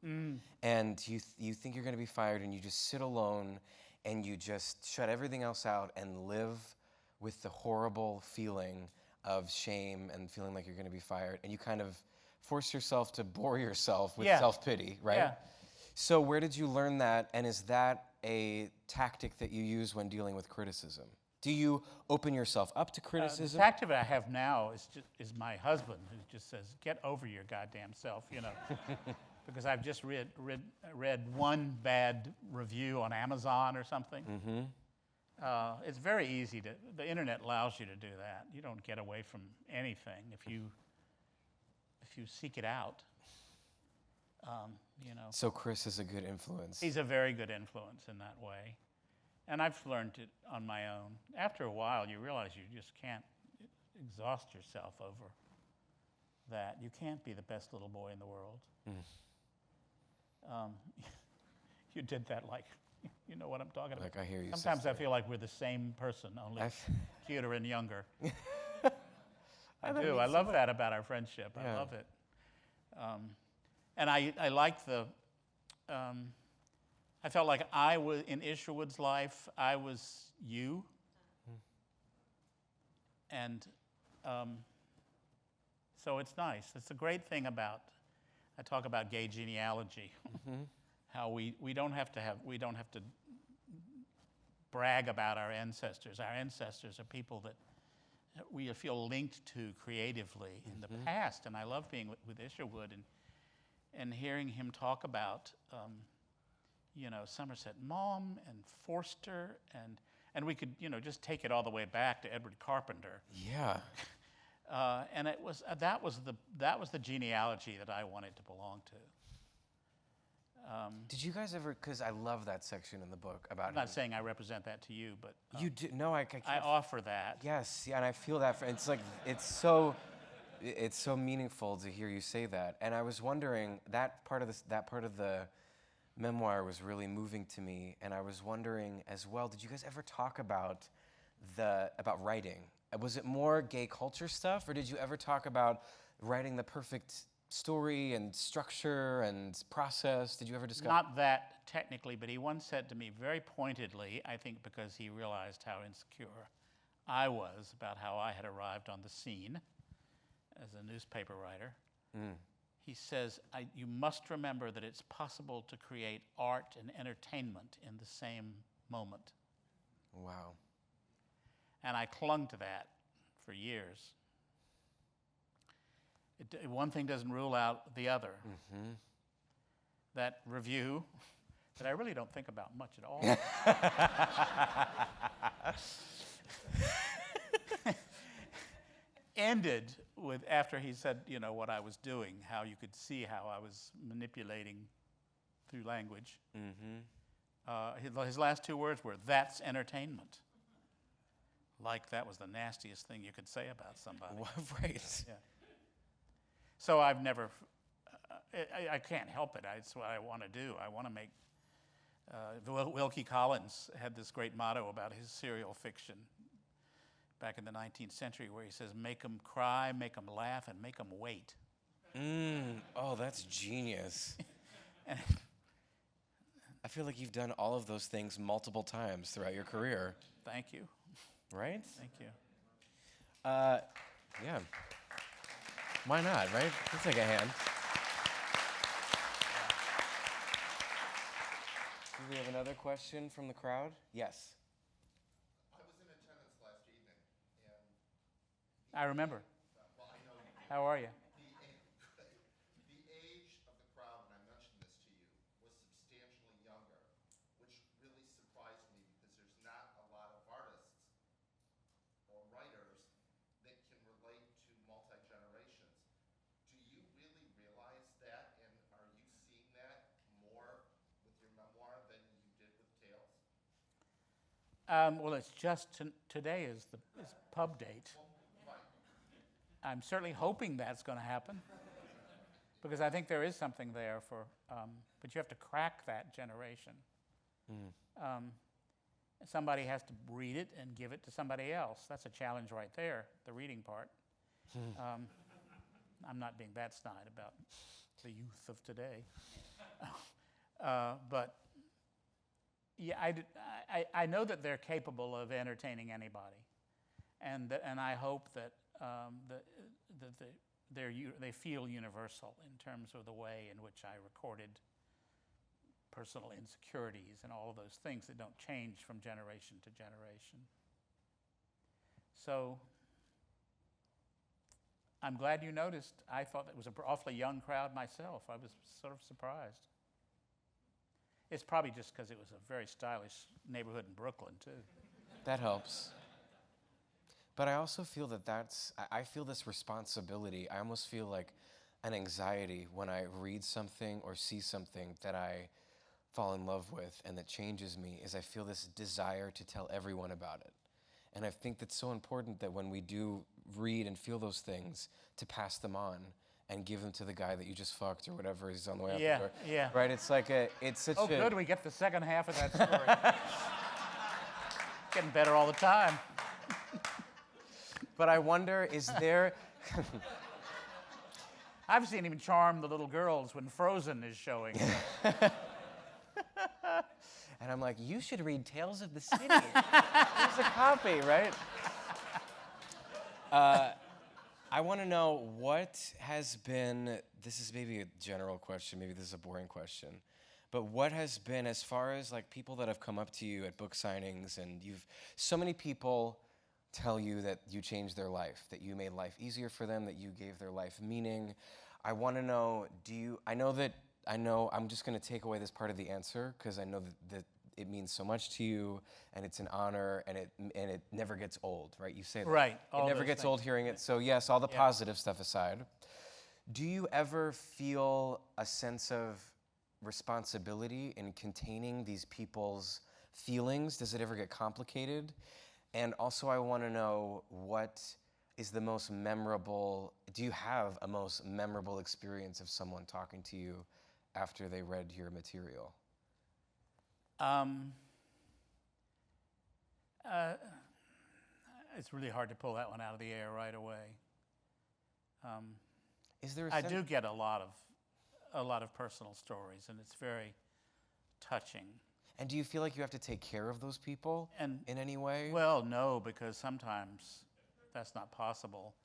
And you think you're going to be fired, and you just sit alone, and you just shut everything else out and live with the horrible feeling of shame and feeling like you're going to be fired. And you kind of force yourself to bore yourself with self-pity, right? Yeah. So where did you learn that, and is that a tactic that you use when dealing with criticism? Do you open yourself up to criticism? The tactic I have now is my husband, who just says, "Get over your goddamn self," because I've just read one bad review on Amazon or something. Mm-hmm. It's very easy the internet allows you to do that. You don't get away from anything if you seek it out. So Chris is a good influence. He's a very good influence in that way. And I've learned it on my own. After a while, you realize you just can't exhaust yourself over that. You can't be the best little boy in the world. You did that you know what I'm talking about. Like, I hear you. Sometimes I sister. feel like we're the same person, only cuter and younger. I That do. makes I love that about our friendship. I Yeah. love it. And I like the... I felt like I was in Isherwood's life. I was you, and so it's nice. It's a great thing about. I talk about gay genealogy, how we don't have to brag about our ancestors. Our ancestors are people that we feel linked to creatively in the past. And I love being with Isherwood and hearing him talk about, Somerset Maugham and Forster, and we could, just take it all the way back to Edward Carpenter. Yeah. And it was that was the genealogy that I wanted to belong to. Did you guys ever? Because I love that section in the book about. I'm not saying I represent that to you, but You do. No, I can't. I offer that. Yes, yeah, and I feel that. It's like it's so meaningful to hear you say that. And I was wondering that part of the memoir was really moving to me. And I was wondering as well. Did you guys ever talk about writing? Was it more gay culture stuff, or did you ever talk about writing the perfect story and structure and process? Did you ever discuss? Not that technically, but he once said to me very pointedly, I think because he realized how insecure I was about how I had arrived on the scene as a newspaper writer. He says, you must remember that it's possible to create art and entertainment in the same moment. Wow. And I clung to that for years. One thing doesn't rule out the other. That review that I really don't think about much at all. Ended with, after he said, what I was doing, how you could see how I was manipulating through language. His last two words were, "That's entertainment." Like that was the nastiest thing you could say about somebody. Right. Yeah. So I've never, I can't help it. It's what I want to do. I want to make, Wilkie Collins had this great motto about his serial fiction back in the 19th century where he says, make them cry, make them laugh, and make them wait. Oh, that's genius. I feel like you've done all of those things multiple times throughout your career. Thank you. Right? Thank you. Yeah. Why not, right? Let's take a hand. Do we have another question from the crowd? Yes. I was in attendance last evening, and I remember. well, I know you do. How are you? The age of the crowd, and I mentioned this to you, was substantially younger, which really surprised me because there's not a lot of artists or writers that can relate to multi-generations. Do you really realize that, and are you seeing that more with your memoir than you did with Tales? Well, it's just today is pub date. I'm certainly hoping that's going to happen because I think there is something there for, but you have to crack that generation. Somebody has to read it and give it to somebody else. That's a challenge right there, the reading part. I'm not being that snide about the youth of today. But yeah, I know that they're capable of entertaining anybody, and I hope that they feel universal in terms of the way in which I recorded personal insecurities and all of those things that don't change from generation to generation. So I'm glad you noticed. I thought it was an awfully young crowd myself. I was sort of surprised. It's probably just because it was a very stylish neighborhood in Brooklyn, too. That helps. But I also feel I feel this responsibility. I almost feel like an anxiety when I read something or see something that I fall in love with and that changes me, is I feel this desire to tell everyone about it. And I think that's so important that when we do read and feel those things, to pass them on and give them to the guy that you just fucked or whatever is on the way out the door. Yeah. Right? It's like it's such a... Oh, good, we get the second half of that story. Getting better all the time. But I wonder, is there... I've seen him charm the little girls when Frozen is showing. And I'm like, you should read Tales of the City. Here's a copy, right? I want to know what has been, this is maybe a general question, maybe this is a boring question, but what has been, as far as like people that have come up to you at book signings, and so many people tell you that you changed their life, that you made life easier for them, that you gave their life meaning. I want to know, I know I'm just going to take away this part of the answer because I know that it means so much to you, and it's an honor, and it never gets old, right? You say that. Right. It never gets old hearing it. So yes, all the positive stuff aside, do you ever feel a sense of responsibility in containing these people's feelings? Does it ever get complicated? And also I want to know, what is the most memorable, do you have a most memorable experience of someone talking to you after they read your material? It's really hard to pull that one out of the air right away. Is there I do get a lot of personal stories, and it's very touching. And do you feel like you have to take care of those people in any way? Well, no, because sometimes that's not possible.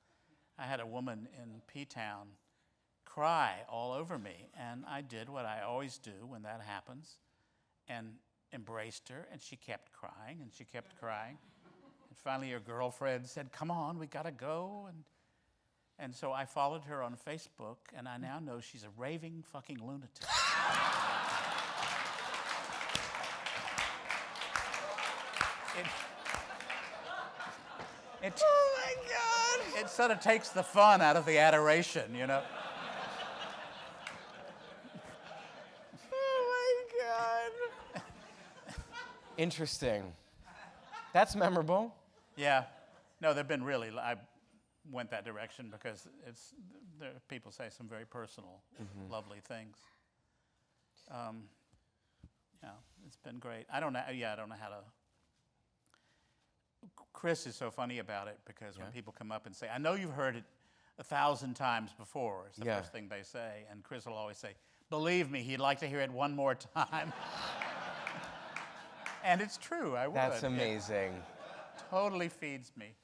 I had a woman in P-Town cry all over me, and I did what I always do when that happens, and embraced her, and she kept crying, and she kept crying. And finally her girlfriend said, "Come on, we gotta go." And so I followed her on Facebook, and I now know she's a raving fucking lunatic. Oh my God! It sort of takes the fun out of the adoration, you know? Oh my God. Interesting. That's memorable. Yeah. No, they've been really, I went that direction because people say some very personal, lovely things. Yeah, it's been great. I don't know how to. Chris is so funny about it because when people come up and say, "I know you've heard it 1,000 times before," it's the first thing they say, and Chris will always say, "Believe me, he'd like to hear it one more time." And it's true, I would. That's amazing. It totally feeds me.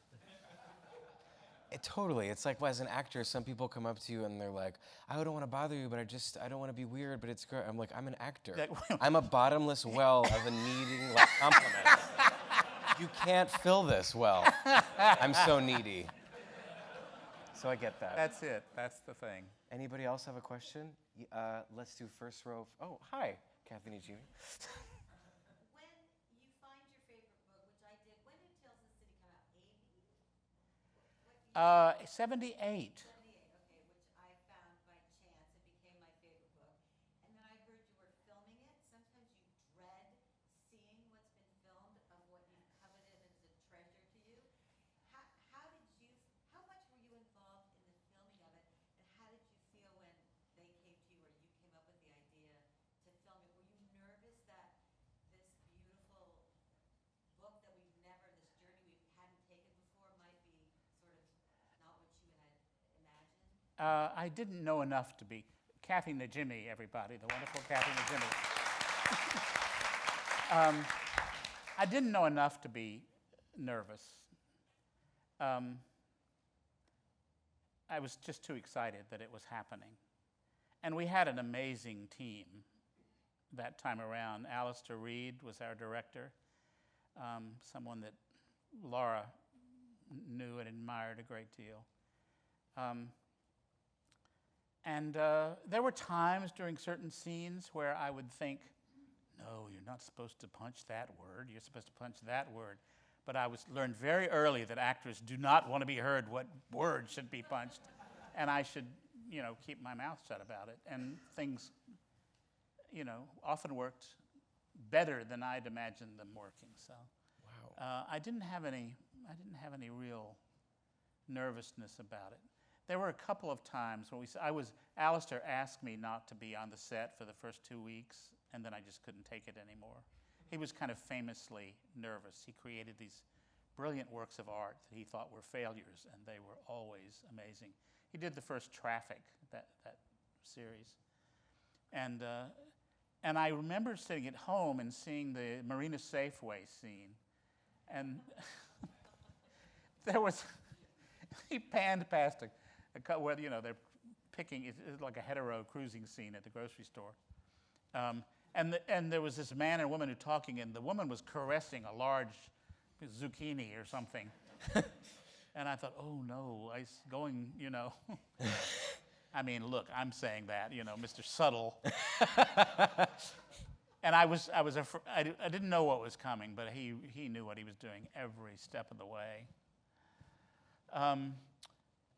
Totally. It's like, well, as an actor, some people come up to you and they're like, "I don't want to bother you, but I don't want to be weird, but it's great." I'm like, I'm an actor. I'm a bottomless well of a needing like compliment. You can't fill this well. I'm so needy. So I get that. That's it. That's the thing. Anybody else have a question? Let's do first row. Oh, hi, Kathy Nijimi. When you find your favorite book, which I did, when did Tales of the City come out? 80? 78. 78, okay, which I found by chance. It became my favorite book. And then I heard you were filming it. Sometimes you dread seeing what's been filmed of what you've coveted as a treasure to you. How much were you involved in the filming of it? And how did you feel when they came to you or you came up with the idea to film it? Were you nervous that this beautiful book that this journey we hadn't taken before might be sort of not what you had imagined? I didn't know enough to be. Kathy Najimy, everybody, the wonderful Kathy Najimy. I didn't know enough to be nervous. I was just too excited that it was happening. And we had an amazing team that time around. Alistair Reed was our director, someone that Laura knew and admired a great deal. And there were times during certain scenes where I would think, no, you're not supposed to punch that word. You're supposed to punch that word. But I learned very early that actors do not want to be heard what word should be punched. And I should, keep my mouth shut about it. And things, often worked better than I'd imagined them working. So Wow. I didn't have any real nervousness about it. There were a couple of times when Alistair asked me not to be on the set for the first 2 weeks, and then I just couldn't take it anymore. He was kind of famously nervous. He created these brilliant works of art that he thought were failures, and they were always amazing. He did the first Traffic, that series. And I remember sitting at home and seeing the Marina Safeway scene, and he panned past a cut where, they're picking, it's like a hetero cruising scene at the grocery store. And there was this man and woman who talking, and the woman was caressing a large zucchini or something. And I thought, oh no, going, you know. I mean, look, I'm saying that, you know, Mr. Subtle. And I didn't know what was coming, but he knew what he was doing every step of the way.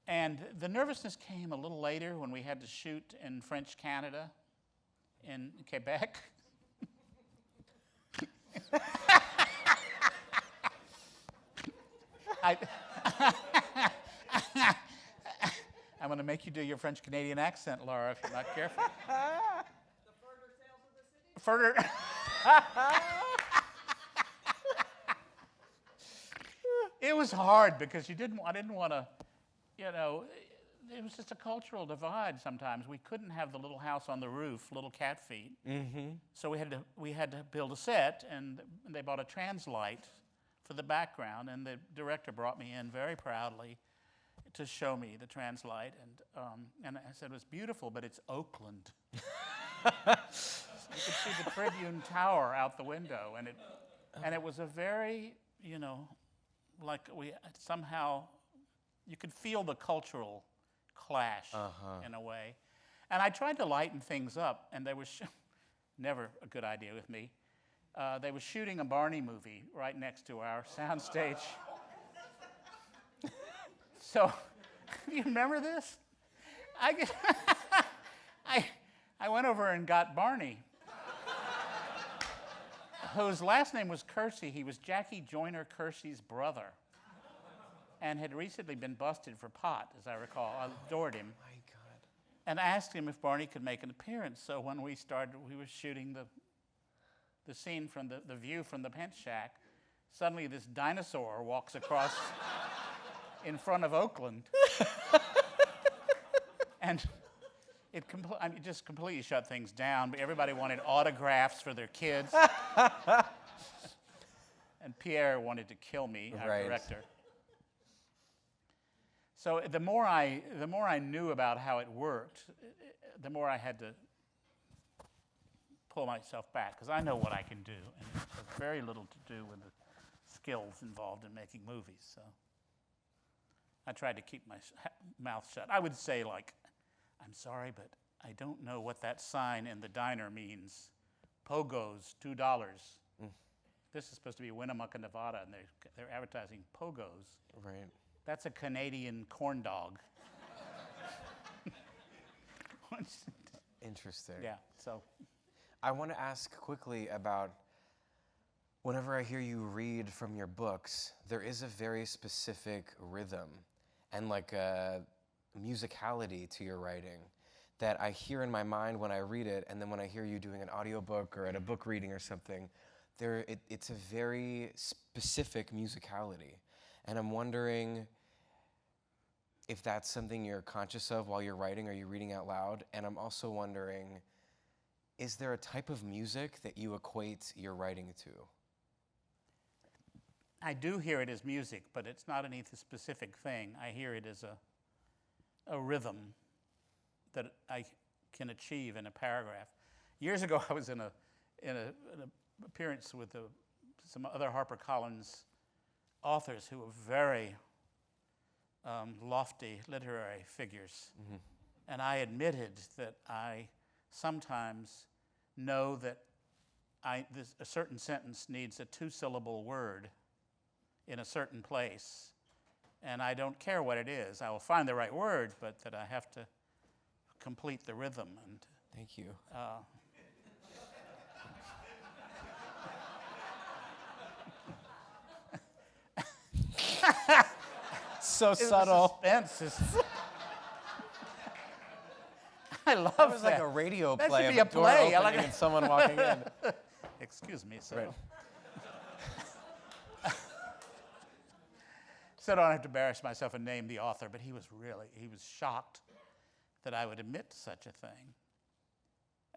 And the nervousness came a little later when we had to shoot in French Canada, in Quebec. I'm going to make you do your French Canadian accent, Laura, if you're not careful. The further sales of the city? Further. It was hard because I didn't want to, you know, it was just a cultural divide sometimes. We couldn't have the little house on the roof, little cat feet. Mm-hmm. So we had to build a set, and they bought a translight for the background, and the director brought me in very proudly to show me the translite, and I said, it was beautiful, but it's Oakland. You could see the Tribune Tower out the window, and it was a very, you know, like we somehow, you could feel the cultural clash in a way. And I tried to lighten things up, and there was never a good idea with me. They were shooting a Barney movie right next to our soundstage. So, do you remember this? I went over and got Barney, whose last name was Kersey. He was Jackie Joyner Kersey's brother, and had recently been busted for pot, as I recall. I adored him. My God. And asked him if Barney could make an appearance. So when we were shooting the scene from the view from the paint shack. Suddenly this dinosaur walks across in front of Oakland. And it just completely shut things down. But everybody wanted autographs for their kids. And Pierre wanted to kill me, our director. So the more I knew about how it worked, the more I had to pull myself back, because I know what I can do, and it has very little to do with the skills involved in making movies. So I tried to keep my mouth shut. I would say, like, I'm sorry, but I don't know what that sign in the diner means. Pogos, $2. This is supposed to be Winnemucca, Nevada, and they're advertising Pogos. Right. That's a Canadian corn dog. Interesting. Yeah, so. I want to ask quickly about, whenever I hear you read from your books, there is a very specific rhythm and like a musicality to your writing that I hear in my mind when I read it, and then when I hear you doing an audiobook or at a book reading or something, it's a very specific musicality. And I'm wondering if that's something you're conscious of while you're writing or you're reading out loud. And I'm also wondering, is there a type of music that you equate your writing to? I do hear it as music, but it's not any specific thing. I hear it as a rhythm that I can achieve in a paragraph. Years ago, I was in an appearance with some other HarperCollins authors who were very lofty literary figures. Mm-hmm. And I admitted that I sometimes know that a certain sentence needs a two-syllable word in a certain place, and I don't care what it is. I will find the right word, but that I have to complete the rhythm. And thank you. So subtle. The suspense is I love that. Was like a radio play. That should be of a play. Door opening and someone walking in. Excuse me, sir. Right. So I don't have to embarrass myself and name the author, but he was shocked that I would admit to such a thing.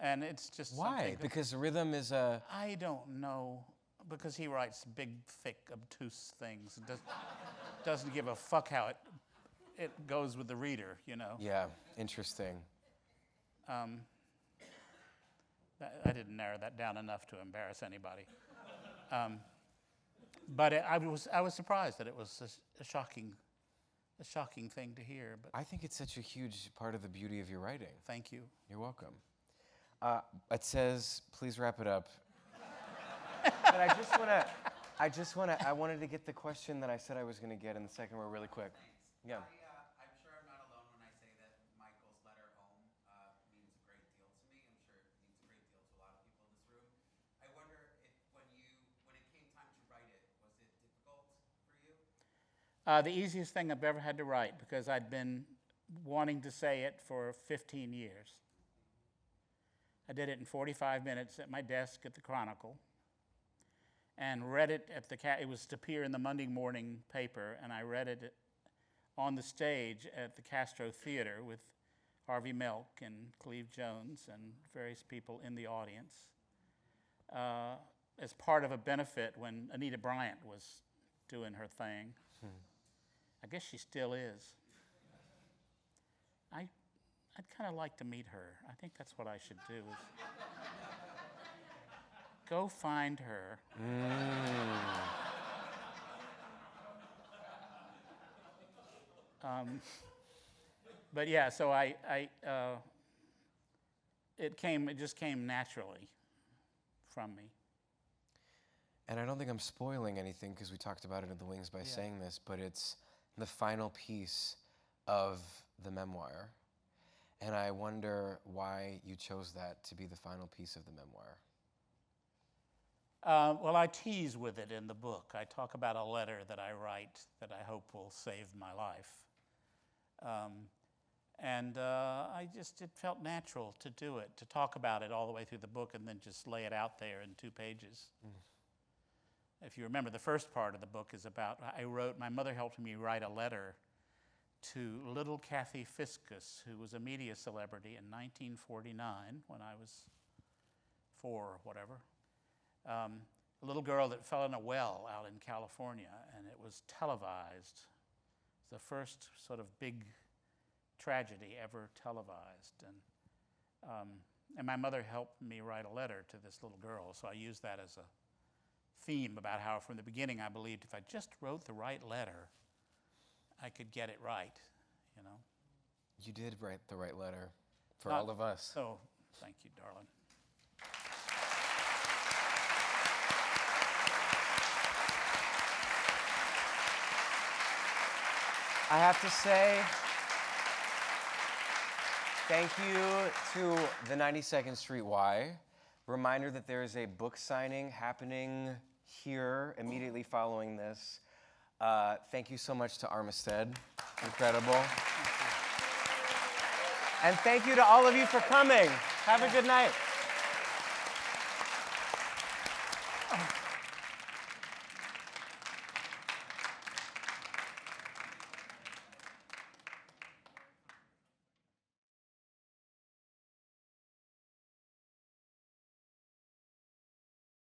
And it's just why? Because rhythm is a... I don't know. Because he writes big, thick, obtuse things. Doesn't give a fuck how it goes with the reader, you know. Yeah, interesting. I didn't narrow that down enough to embarrass anybody. But I was surprised that it was a shocking thing to hear. But I think it's such a huge part of the beauty of your writing. thank you. You're welcome. It says, please wrap it up. But I wanted to get the question that I said I was going to get in the second row really quick. Yeah. I'm sure I'm not alone when I say that Michael's letter home means a great deal to me. I'm sure it means a great deal to a lot of people in this room. I wonder if when it came time to write it, was it difficult for you? The easiest thing I've ever had to write, because I'd been wanting to say it for 15 years. I did it in 45 minutes at my desk at the Chronicle, and read it at it was to appear in the Monday morning paper, and I read it on the stage at the Castro Theater with Harvey Milk and Cleve Jones and various people in the audience, as part of a benefit when Anita Bryant was doing her thing. I guess she still is. I'd kind of like to meet her. I think that's what I should do. Is go find her. But yeah, so it just came naturally from me. And I don't think I'm spoiling anything because we talked about it in the wings by saying this, but it's the final piece of the memoir. And I wonder why you chose that to be the final piece of the memoir. Well, I tease with it in the book. I talk about a letter that I write that I hope will save my life. It felt natural to do it, to talk about it all the way through the book and then just lay it out there in 2 pages. If you remember, the first part of the book is about, my mother helped me write a letter to little Kathy Fiscus, who was a media celebrity in 1949 when I was 4 or whatever. A little girl that fell in a well out in California, and it was televised. It's the first sort of big tragedy ever televised. And my mother helped me write a letter to this little girl, so I used that as a theme about how from the beginning I believed if I just wrote the right letter, I could get it right, you know. You did write the right letter for all of us. So, thank you, darling. I have to say, thank you to the 92nd Street Y. Reminder that there is a book signing happening here immediately following this. Thank you so much to Armistead. Incredible. And thank you to all of you for coming. Have a good night.